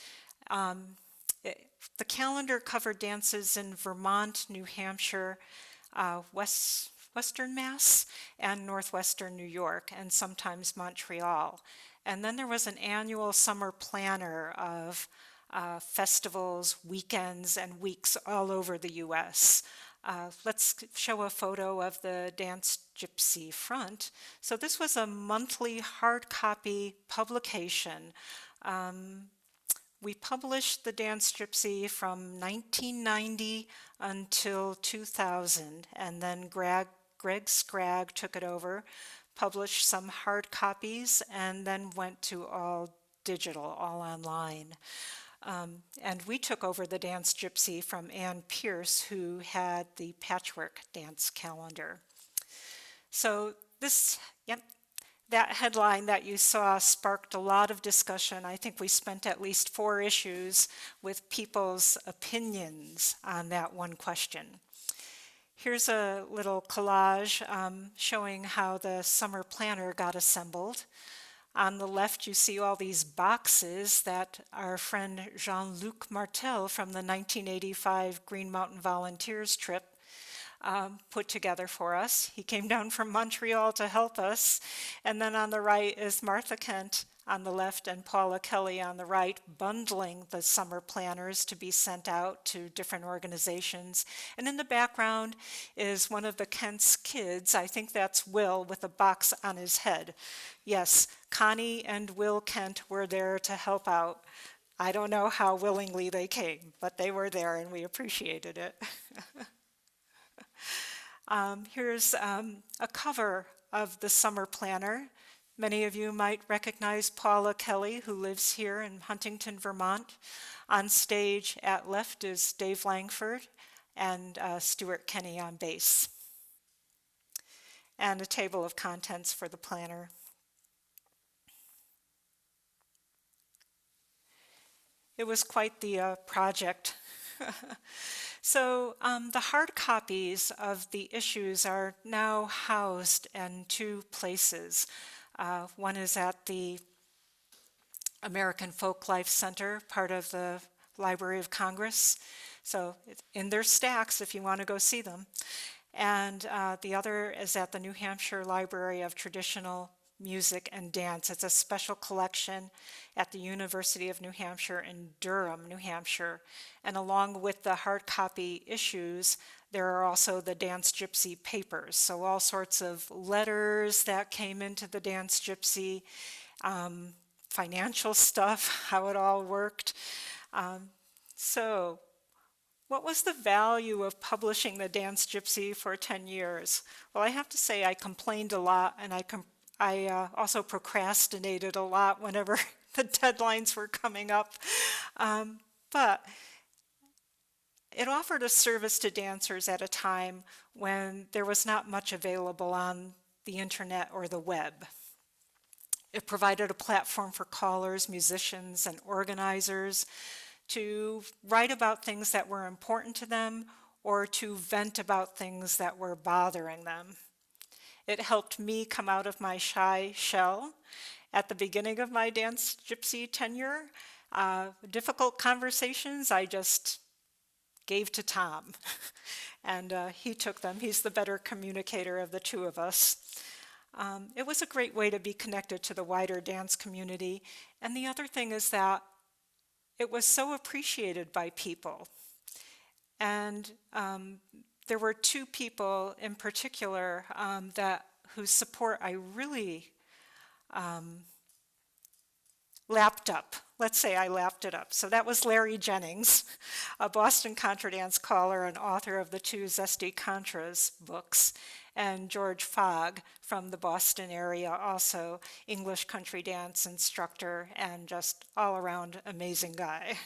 The calendar covered dances in Vermont, New Hampshire, Western Mass, and Northwestern New York, and sometimes Montreal. And then there was an annual summer planner of festivals, weekends, and weeks all over the US. Let's show a photo of the Dance Gypsy front. So this was a monthly hard copy publication. We published the Dance Gypsy from 1990 until 2000, and then Greg Scragg took it over, published some hard copies, and then went to all digital, all online. And we took over the Dance Gypsy from Ann Pierce, who had the patchwork dance calendar. So that headline that you saw sparked a lot of discussion. I think we spent at least 4 issues with people's opinions on that one question. Here's a little collage showing how the summer planner got assembled. On the left, you see all these boxes that our friend Jean-Luc Martel from the 1985 Green Mountain Volunteers trip put together for us. He came down from Montreal to help us. And then on the right is Martha Kent on the left and Paula Kelly on the right, bundling the summer planners to be sent out to different organizations. And in the background is one of the Kent's kids. I think that's Will with a box on his head. Yes, Connie and Will Kent were there to help out. I don't know how willingly they came, but they were there and we appreciated it. Here's a cover of the summer planner. Many of you might recognize Paula Kelly, who lives here in Huntington, Vermont. On stage at left is Dave Langford and Stuart Kenny on bass. And a table of contents for the planner. It was quite the project So the hard copies of the issues are now housed in two places. One is at the American Folklife Center, part of the Library of Congress. So it's in their stacks if you want to go see them. And the other is at the New Hampshire Library of Traditional Music and Dance. It's a special collection at the University of New Hampshire in Durham, New Hampshire. And along with the hard copy issues, there are also the Dance Gypsy papers. So all sorts of letters that came into the Dance Gypsy, financial stuff, how it all worked. So what was the value of publishing the Dance Gypsy for 10 years? Well, I have to say I complained a lot, and I also procrastinated a lot whenever the deadlines were coming up. But it offered a service to dancers at a time when there was not much available on the internet or the web. It provided a platform for callers, musicians, and organizers to write about things that were important to them or to vent about things that were bothering them. It helped me come out of my shy shell at the beginning of my Dance Gypsy tenure. Difficult conversations I just gave to Tom, and he took them. He's the better communicator of the two of us. It was a great way to be connected to the wider dance community. And the other thing is that it was so appreciated by people. And there were two people in particular whose support I really lapped up. Let's say I lapped it up. So that was Larry Jennings, a Boston Contra dance caller and author of the two Zesty Contras books, and George Fogg from the Boston area, also English country dance instructor and just all around amazing guy.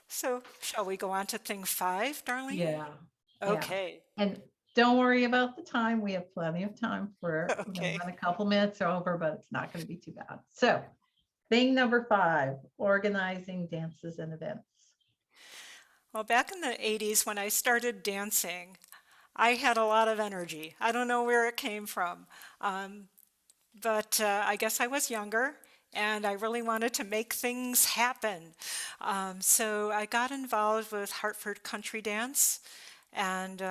So shall we go on to thing 5, Darlene? Yeah. Okay. And don't worry about the time. We have plenty of time for, we're going Okay. to run a couple minutes over, but it's not going to be too bad. So thing number 5, organizing dances and events. Well, back in the 80s when I started dancing, I had a lot of energy. I don't know where it came from, but I guess I was younger and I really wanted to make things happen. So I got involved with Hartford Country Dance, and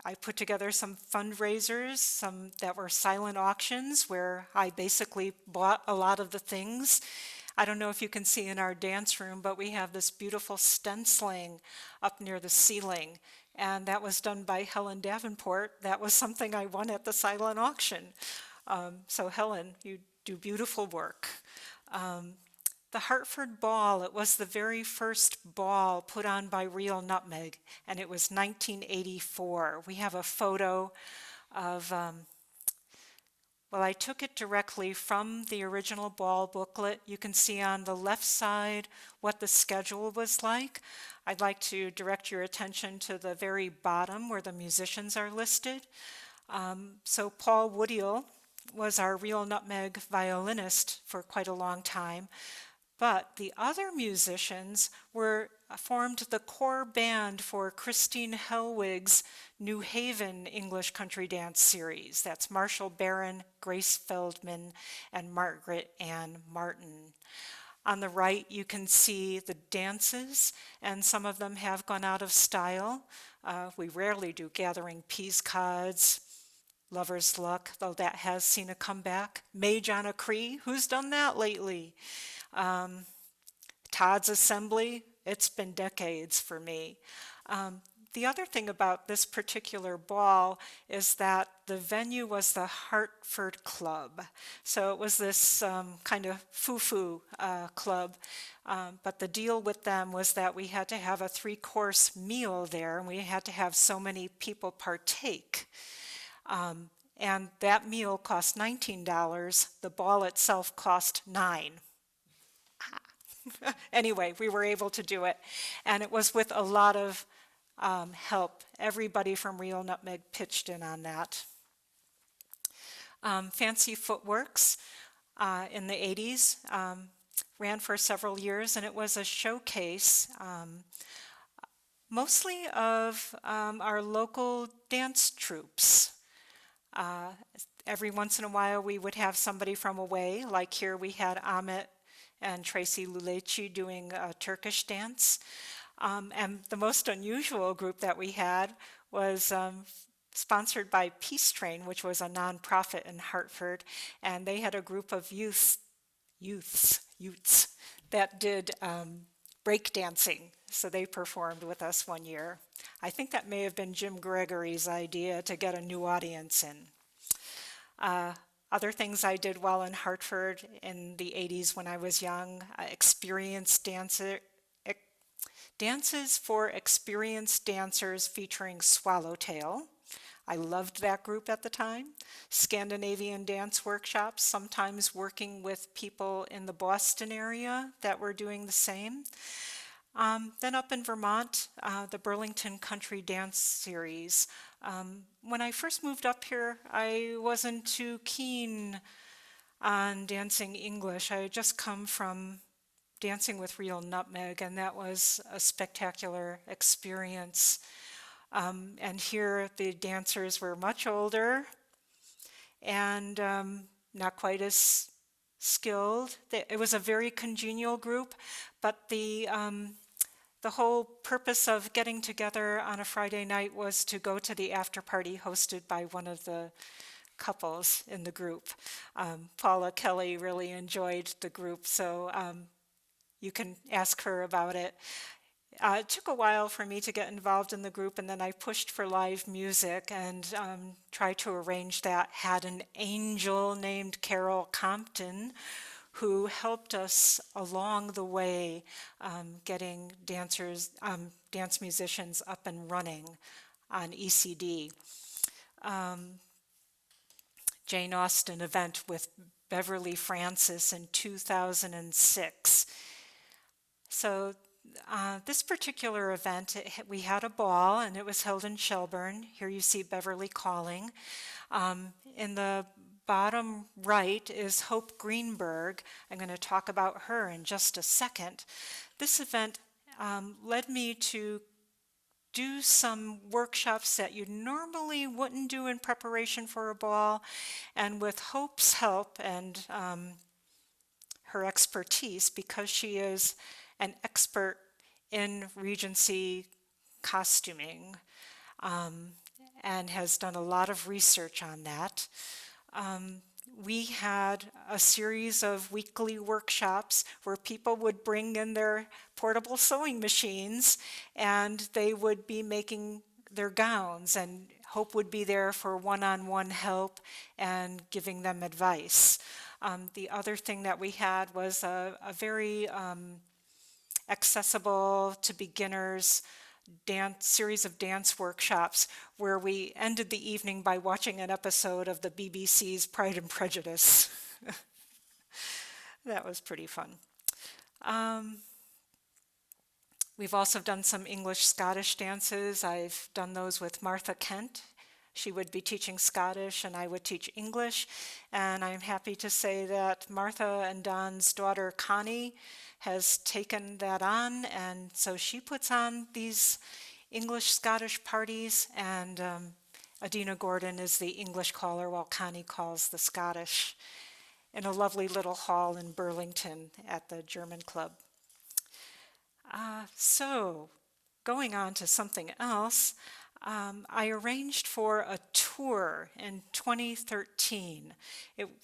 I put together some fundraisers, some that were silent auctions where I basically bought a lot of the things. I don't know if you can see in our dance room, but we have this beautiful stenciling up near the ceiling, and that was done by Helen Davenport. That was something I won at the silent auction. So Helen, you do beautiful work. The Hartford Ball, it was the very first ball put on by Real Nutmeg, and it was 1984. We have a photo of, well, I took it directly from the original ball booklet. You can see on the left side what the schedule was like. I'd like to direct your attention to the very bottom where the musicians are listed. So Paul Woodiel was our Real Nutmeg violinist for quite a long time. But the other musicians formed the core band for Christine Hellwig's New Haven English Country Dance series. That's Marshall Barron, Grace Feldman, and Margaret Ann Martin. On the right, you can see the dances, and some of them have gone out of style. We rarely do Gathering Peascods, Lover's Luck, though that has seen a comeback. Mage on a Cree, who's done that lately? Todd's Assembly, it's been decades for me. The other thing about this particular ball is that the venue was the Hartford Club. So it was this kind of foo-foo club, but the deal with them was that we had to have a 3-course meal there, and we had to have so many people partake. And that meal cost $19. The ball itself cost $9. Anyway, we were able to do it, and it was with a lot of help. Everybody from Real Nutmeg pitched in on that. Fancy Footworks in the 80s. ran for several years, and it was a showcase mostly of our local dance troupes. Uh, every once in a while we would have somebody from away, like here we had Amit and Tracy Luleci doing a Turkish dance. And the most unusual group that we had was sponsored by Peace Train, which was a nonprofit in Hartford, and they had a group of youths that did break dancing. So they performed with us one year. I think that may have been Jim Gregory's idea to get a new audience in. Other things I did while in Hartford in the 80s when I was young, experienced dances for experienced dancers featuring Swallowtail. I loved that group at the time. Scandinavian dance workshops, sometimes working with people in the Boston area that were doing the same. Then up in Vermont, the Burlington Country Dance Series. When I first moved up here, I wasn't too keen on dancing English. I had just come from Dancing with Real Nutmeg, and that was a spectacular experience. And here the dancers were much older and not quite as skilled. It was a very congenial group, but the whole purpose of getting together on a Friday night was to go to the after party hosted by one of the couples in the group. Paula Kelly really enjoyed the group, so you can ask her about it. It took a while for me to get involved in the group, and then I pushed for live music and tried to arrange that. Had an angel named Carol Compton who helped us along the way getting dance musicians up and running on ECD. Jane Austen event with Beverly Francis in 2006. So this particular event, we had a ball and it was held in Shelburne. Here you see Beverly calling. In the bottom right is Hope Greenberg. I'm going to talk about her in just a second. This event led me to do some workshops that you normally wouldn't do in preparation for a ball, and with Hope's help and her expertise, because she is an expert in Regency costuming and has done a lot of research on that. We had a series of weekly workshops where people would bring in their portable sewing machines and they would be making their gowns, and Hope would be there for one-on-one help and giving them advice. The other thing that we had was a very accessible to beginners series of dance workshops where we ended the evening by watching an episode of the BBC's Pride and Prejudice. That was pretty fun. We've also done some English-Scottish dances. I've done those with Martha Kent. She would be teaching Scottish and I would teach English. And I'm happy to say that Martha and Don's daughter Connie has taken that on, and so she puts on these English-Scottish parties, and Adina Gordon is the English caller while Connie calls the Scottish in a lovely little hall in Burlington at the German Club. So going on to something else, I arranged for a tour in 2013.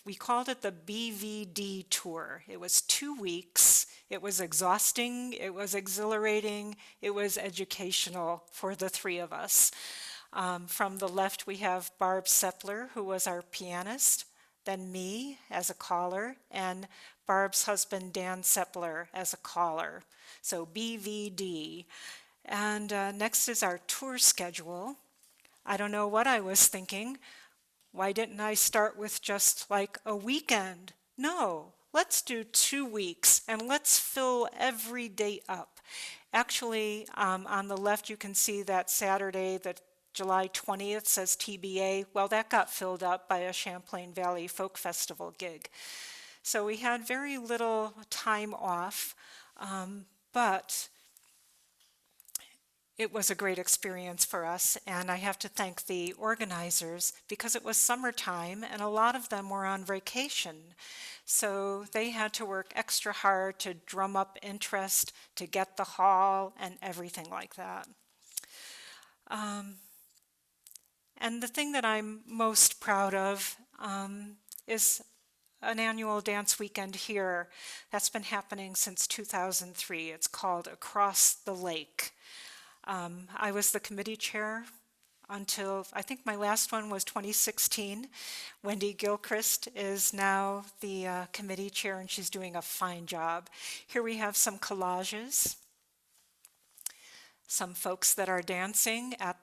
We called it the BVD tour. It was 2 weeks. It was exhausting, it was exhilarating, it was educational for the three of us. From the left we have Barb Sepler, who was our pianist, then me as a caller, and Barb's husband Dan Sepler as a caller. So BVD. And next is our tour schedule. I don't know what I was thinking. Why didn't I start with just like a weekend? No, let's do 2 weeks and let's fill every date up. Actually, on the left you can see that Saturday, that July 20th says TBA. Well, that got filled up by a Champlain Valley Folk Festival gig. So we had very little time off, but it was a great experience for us, and I have to thank the organizers because it was summertime and a lot of them were on vacation. So they had to work extra hard to drum up interest, to get the hall and everything like that. And the thing that I'm most proud of is an annual dance weekend here that's been happening since 2003. It's called Across the Lake. I was the committee chair until, I think my last one was 2016. Wendy Gilchrist is now the committee chair and she's doing a fine job. Here we have some collages, some folks that are dancing at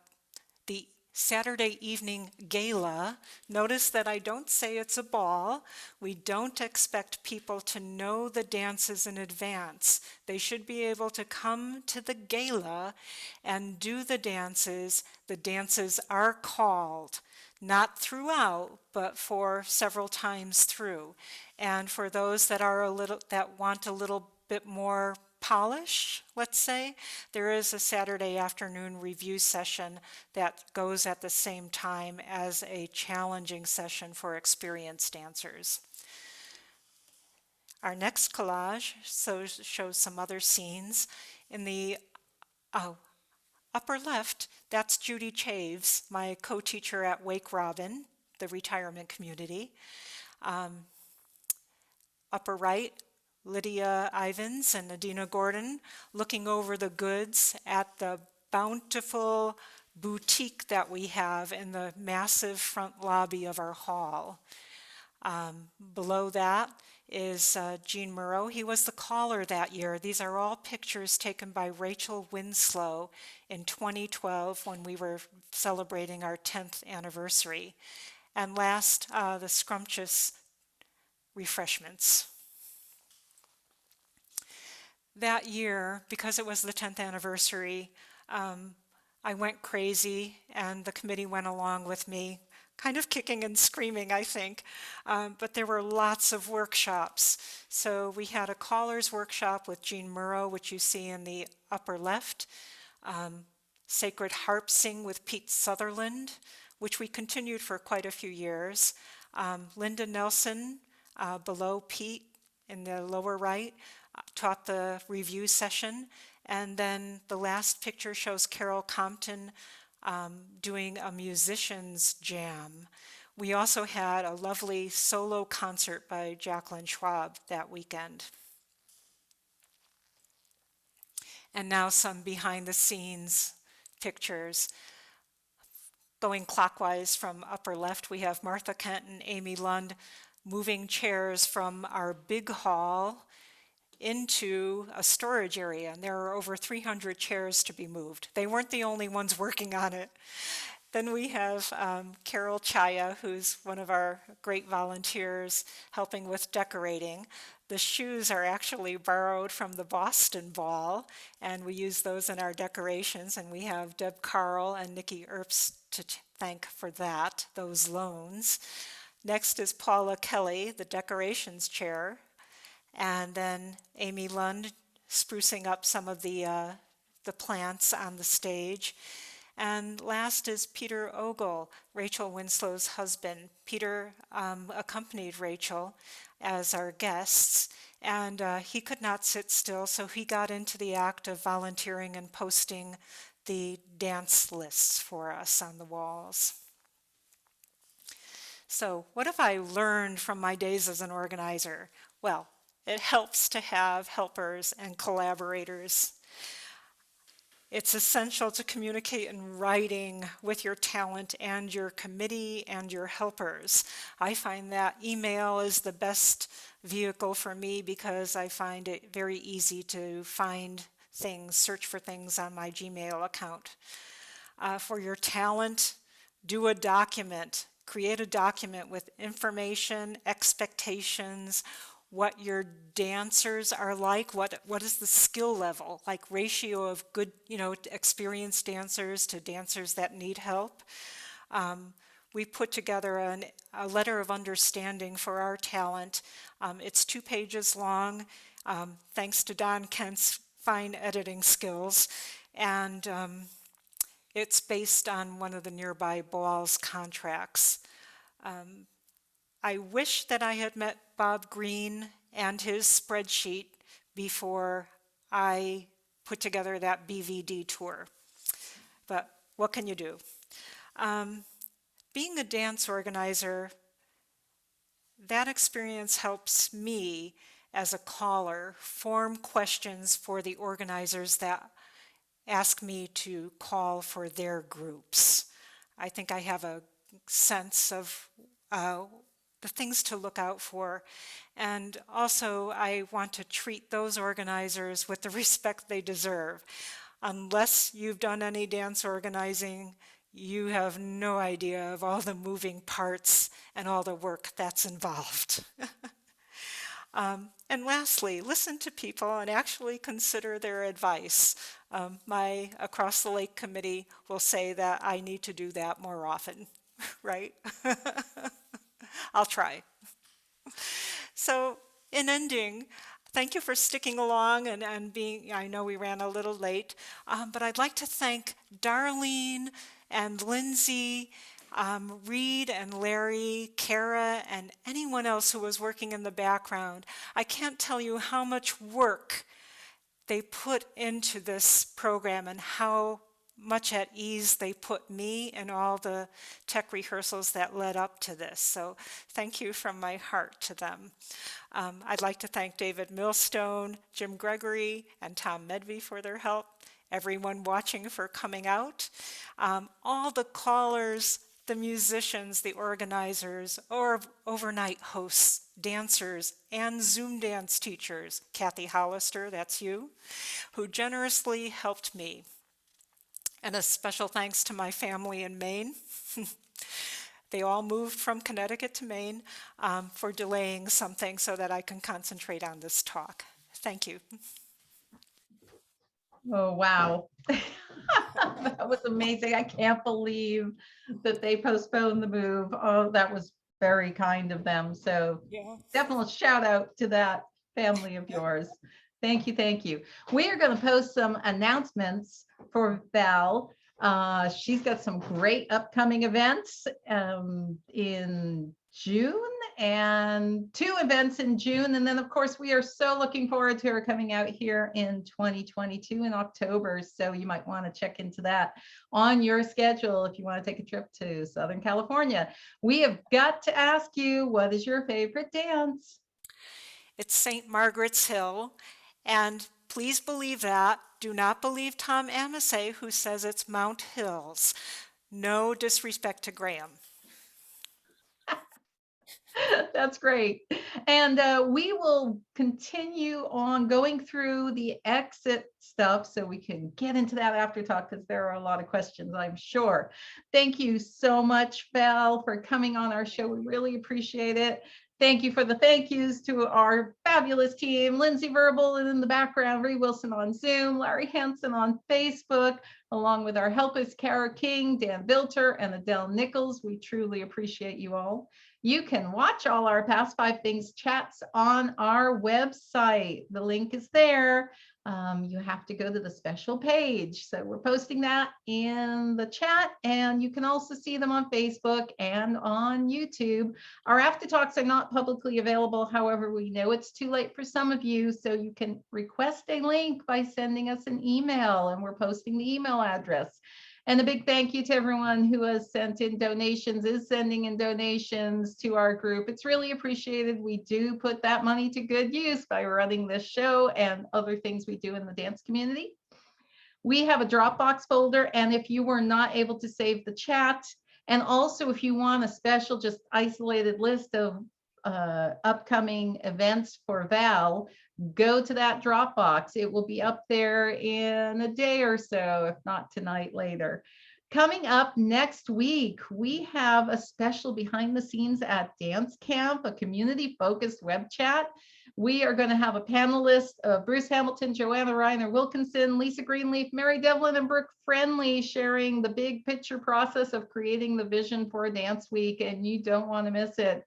the Saturday evening gala. Notice that I don't say it's a ball. We don't expect people to know the dances in advance. They should be able to come to the gala and do the dances. The dances are called, not throughout, but for several times through. And for those that are that want a little bit more polish, let's say, there is a Saturday afternoon review session that goes at the same time as a challenging session for experienced dancers. Our next collage shows some other scenes. In the upper left, that's Judy Chaves, my co-teacher at Wake Robin, the retirement community. Upper right, Lydia Ivins and Nadina Gordon looking over the goods at the bountiful boutique that we have in the massive front lobby of our hall. Below that is Gene Murrow. He was the caller that year. These are all pictures taken by Rachel Winslow in 2012 when we were celebrating our 10th anniversary. And last, the scrumptious refreshments. That year, because it was the 10th anniversary, I went crazy and the committee went along with me, kind of kicking and screaming, I think. But there were lots of workshops. So we had a callers workshop with Gene Murrow, which you see in the upper left, Sacred Harp Sing with Pete Sutherland, which we continued for quite a few years. Linda Nelson, below Pete in the lower right, taught the review session. And then the last picture shows Carol Compton doing a musician's jam. We also had a lovely solo concert by Jacqueline Schwab that weekend. And now some behind the scenes pictures. Going clockwise from upper left, we have Martha Kent and Amy Lund moving chairs from our big hall into a storage area, and there are over 300 chairs to be moved. They weren't the only ones working on it. Then we have Carol Chaya, who's one of our great volunteers helping with decorating. The shoes are actually borrowed from the Boston Ball, and we use those in our decorations, and we have Deb Carl and Nikki Earps to thank for that, those loans. Next is Paula Kelly, the decorations chair, and then Amy Lund sprucing up some of the plants on the stage. And last is Peter Ogle, Rachel Winslow's husband. Peter accompanied Rachel as our guests, and he could not sit still, so he got into the act of volunteering and posting the dance lists for us on the walls. So what have I learned from my days as an organizer? Well, it helps to have helpers and collaborators. It's essential to communicate in writing with your talent and your committee and your helpers. I find that email is the best vehicle for me because I find it very easy to find things, search for things on my Gmail account. For your talent, do a document. Create a document with information, expectations, what your dancers are like, what is the skill level, like ratio of good, experienced dancers to dancers that need help. we put together a letter of understanding for our talent. It's 2 pages long, thanks to Don Kent's fine editing skills. And it's based on one of the nearby Ball's contracts. I wish that I had met Bob Green and his spreadsheet before I put together that BVD tour. But what can you do? Being a dance organizer, that experience helps me as a caller form questions for the organizers that ask me to call for their groups. I think I have a sense of the things to look out for. And also, I want to treat those organizers with the respect they deserve. Unless you've done any dance organizing, you have no idea of all the moving parts and all the work that's involved. And lastly, listen to people and actually consider their advice. My Across the Lake committee will say that I need to do that more often, right? I'll try. So in ending, thank you for sticking along and being, I know we ran a little late, but I'd like to thank Darlene and Lindsay, Reed and Larry, Kara, and anyone else who was working in the background. I can't tell you how much work they put into this program and how much at ease they put me in all the tech rehearsals that led up to this. So thank you from my heart to them. I'd like to thank David Millstone, Jim Gregory, and Tom Medve for their help, everyone watching for coming out, all the callers, the musicians, the organizers, or overnight hosts, dancers, and Zoom dance teachers, Kathy Hollister, that's you, who generously helped me. And a special thanks to my family in Maine. They all moved from Connecticut to Maine for delaying something so that I can concentrate on this talk. Thank you. Oh, wow. That was amazing. I can't believe that they postponed the move. Oh, that was very kind of them. So Yeah. definitely shout out to that family of yours. Thank you. Thank you. We are going to post some announcements for Val. She's got some great upcoming events in June and 2 events in June. And then, of course, we are so looking forward to her coming out here in 2022 in October. So you might want to check into that on your schedule if you want to take a trip to Southern California. We have got to ask you, what is your favorite dance? It's St. Margaret's Hill. And please believe that. Do not believe Tom Amasay, who says it's Mount Hills. No disrespect to Graham. That's great. And we will continue on going through the exit stuff so we can get into that after talk because there are a lot of questions, I'm sure. Thank you so much, Val, for coming on our show. We really appreciate it. Thank you for the thank yous to our fabulous team, Lindsay Verbal in the background, Ree Wilson on Zoom, Larry Hansen on Facebook, along with our helpers, Kara King, Dan Bilter, and Adele Nichols. We truly appreciate you all. You can watch all our Past 5 Things chats on our website. The link is there. You have to go to the special page. So we're posting that in the chat, and you can also see them on Facebook and on YouTube. Our after talks are not publicly available. However, we know it's too late for some of you, so you can request a link by sending us an email, and we're posting the email address. And a big thank you to everyone who has sent in donations, is sending in donations to our group. It's really appreciated. We do put that money to good use by running this show and other things we do in the dance community. We have a Dropbox folder, and if you were not able to save the chat, and also if you want a special, just isolated list of upcoming events for Val, go to that Dropbox. It will be up there in a day or so, if not tonight, later. Coming up next week, we have a special behind the scenes at Dance Camp, a community focused web chat. We are going to have a panelist of Bruce Hamilton, Joanna Reiner Wilkinson, Lisa Greenleaf, Mary Devlin, and Brooke Friendly sharing the big picture process of creating the vision for a dance week, and you don't want to miss it.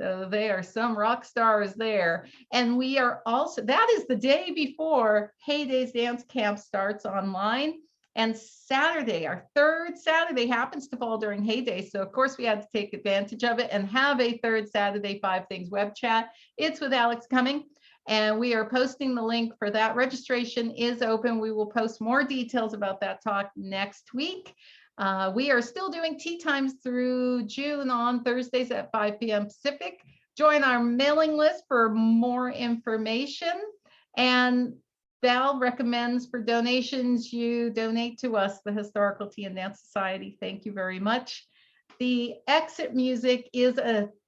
So they are some rock stars there. And we are also, that is the day before Heyday's Dance Camp starts online. And Saturday, our third Saturday, happens to fall during Heyday. So of course we had to take advantage of it and have a third Saturday 5 Things web chat. It's with Alex Cumming. And we are posting the link for that. Registration is open. We will post more details about that talk next week. We are still doing tea times through June on Thursdays at 5 p.m. Pacific. Join our mailing list for more information. And Val recommends for donations, you donate to us, the Historical Tea and Dance Society. Thank you very much. The exit music is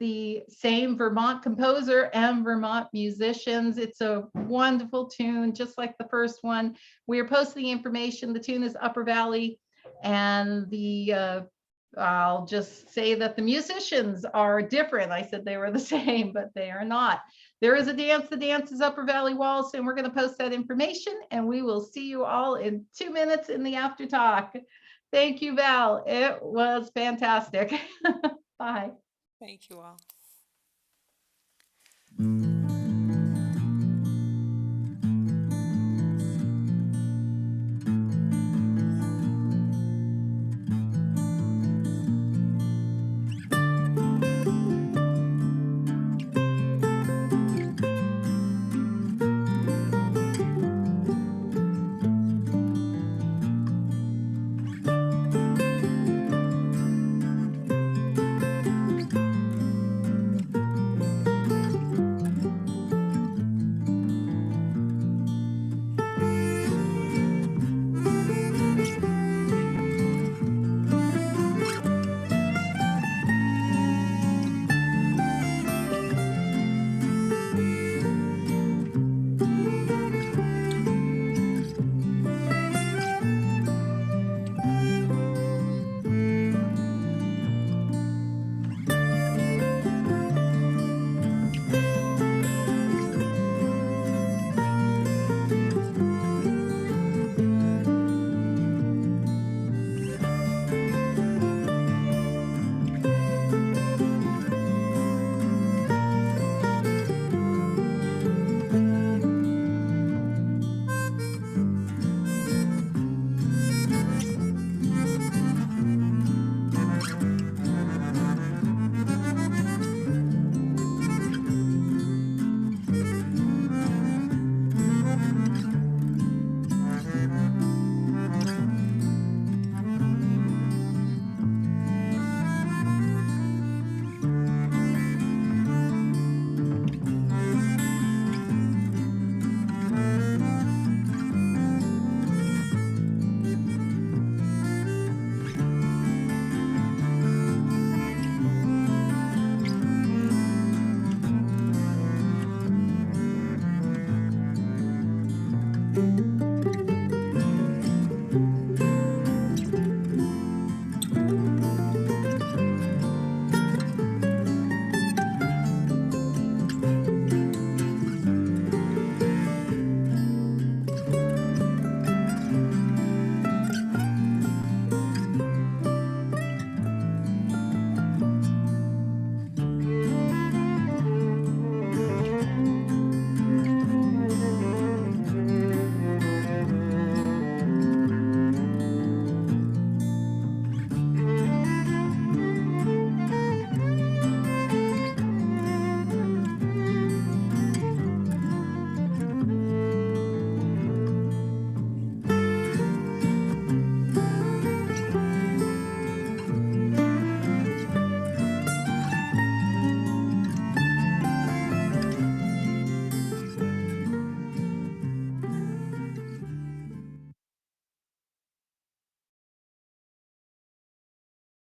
the same Vermont composer and Vermont musicians. It's a wonderful tune, just like the first one. We are posting information. The tune is Upper Valley, and I'll just say that the musicians are different. I said they were the same, but they are not. There is a dance. The dance is Upper Valley Waltz, and we're going to post that information, and we will see you all in 2 minutes in the after talk. Thank you, Val. It was fantastic. Bye. Thank you all.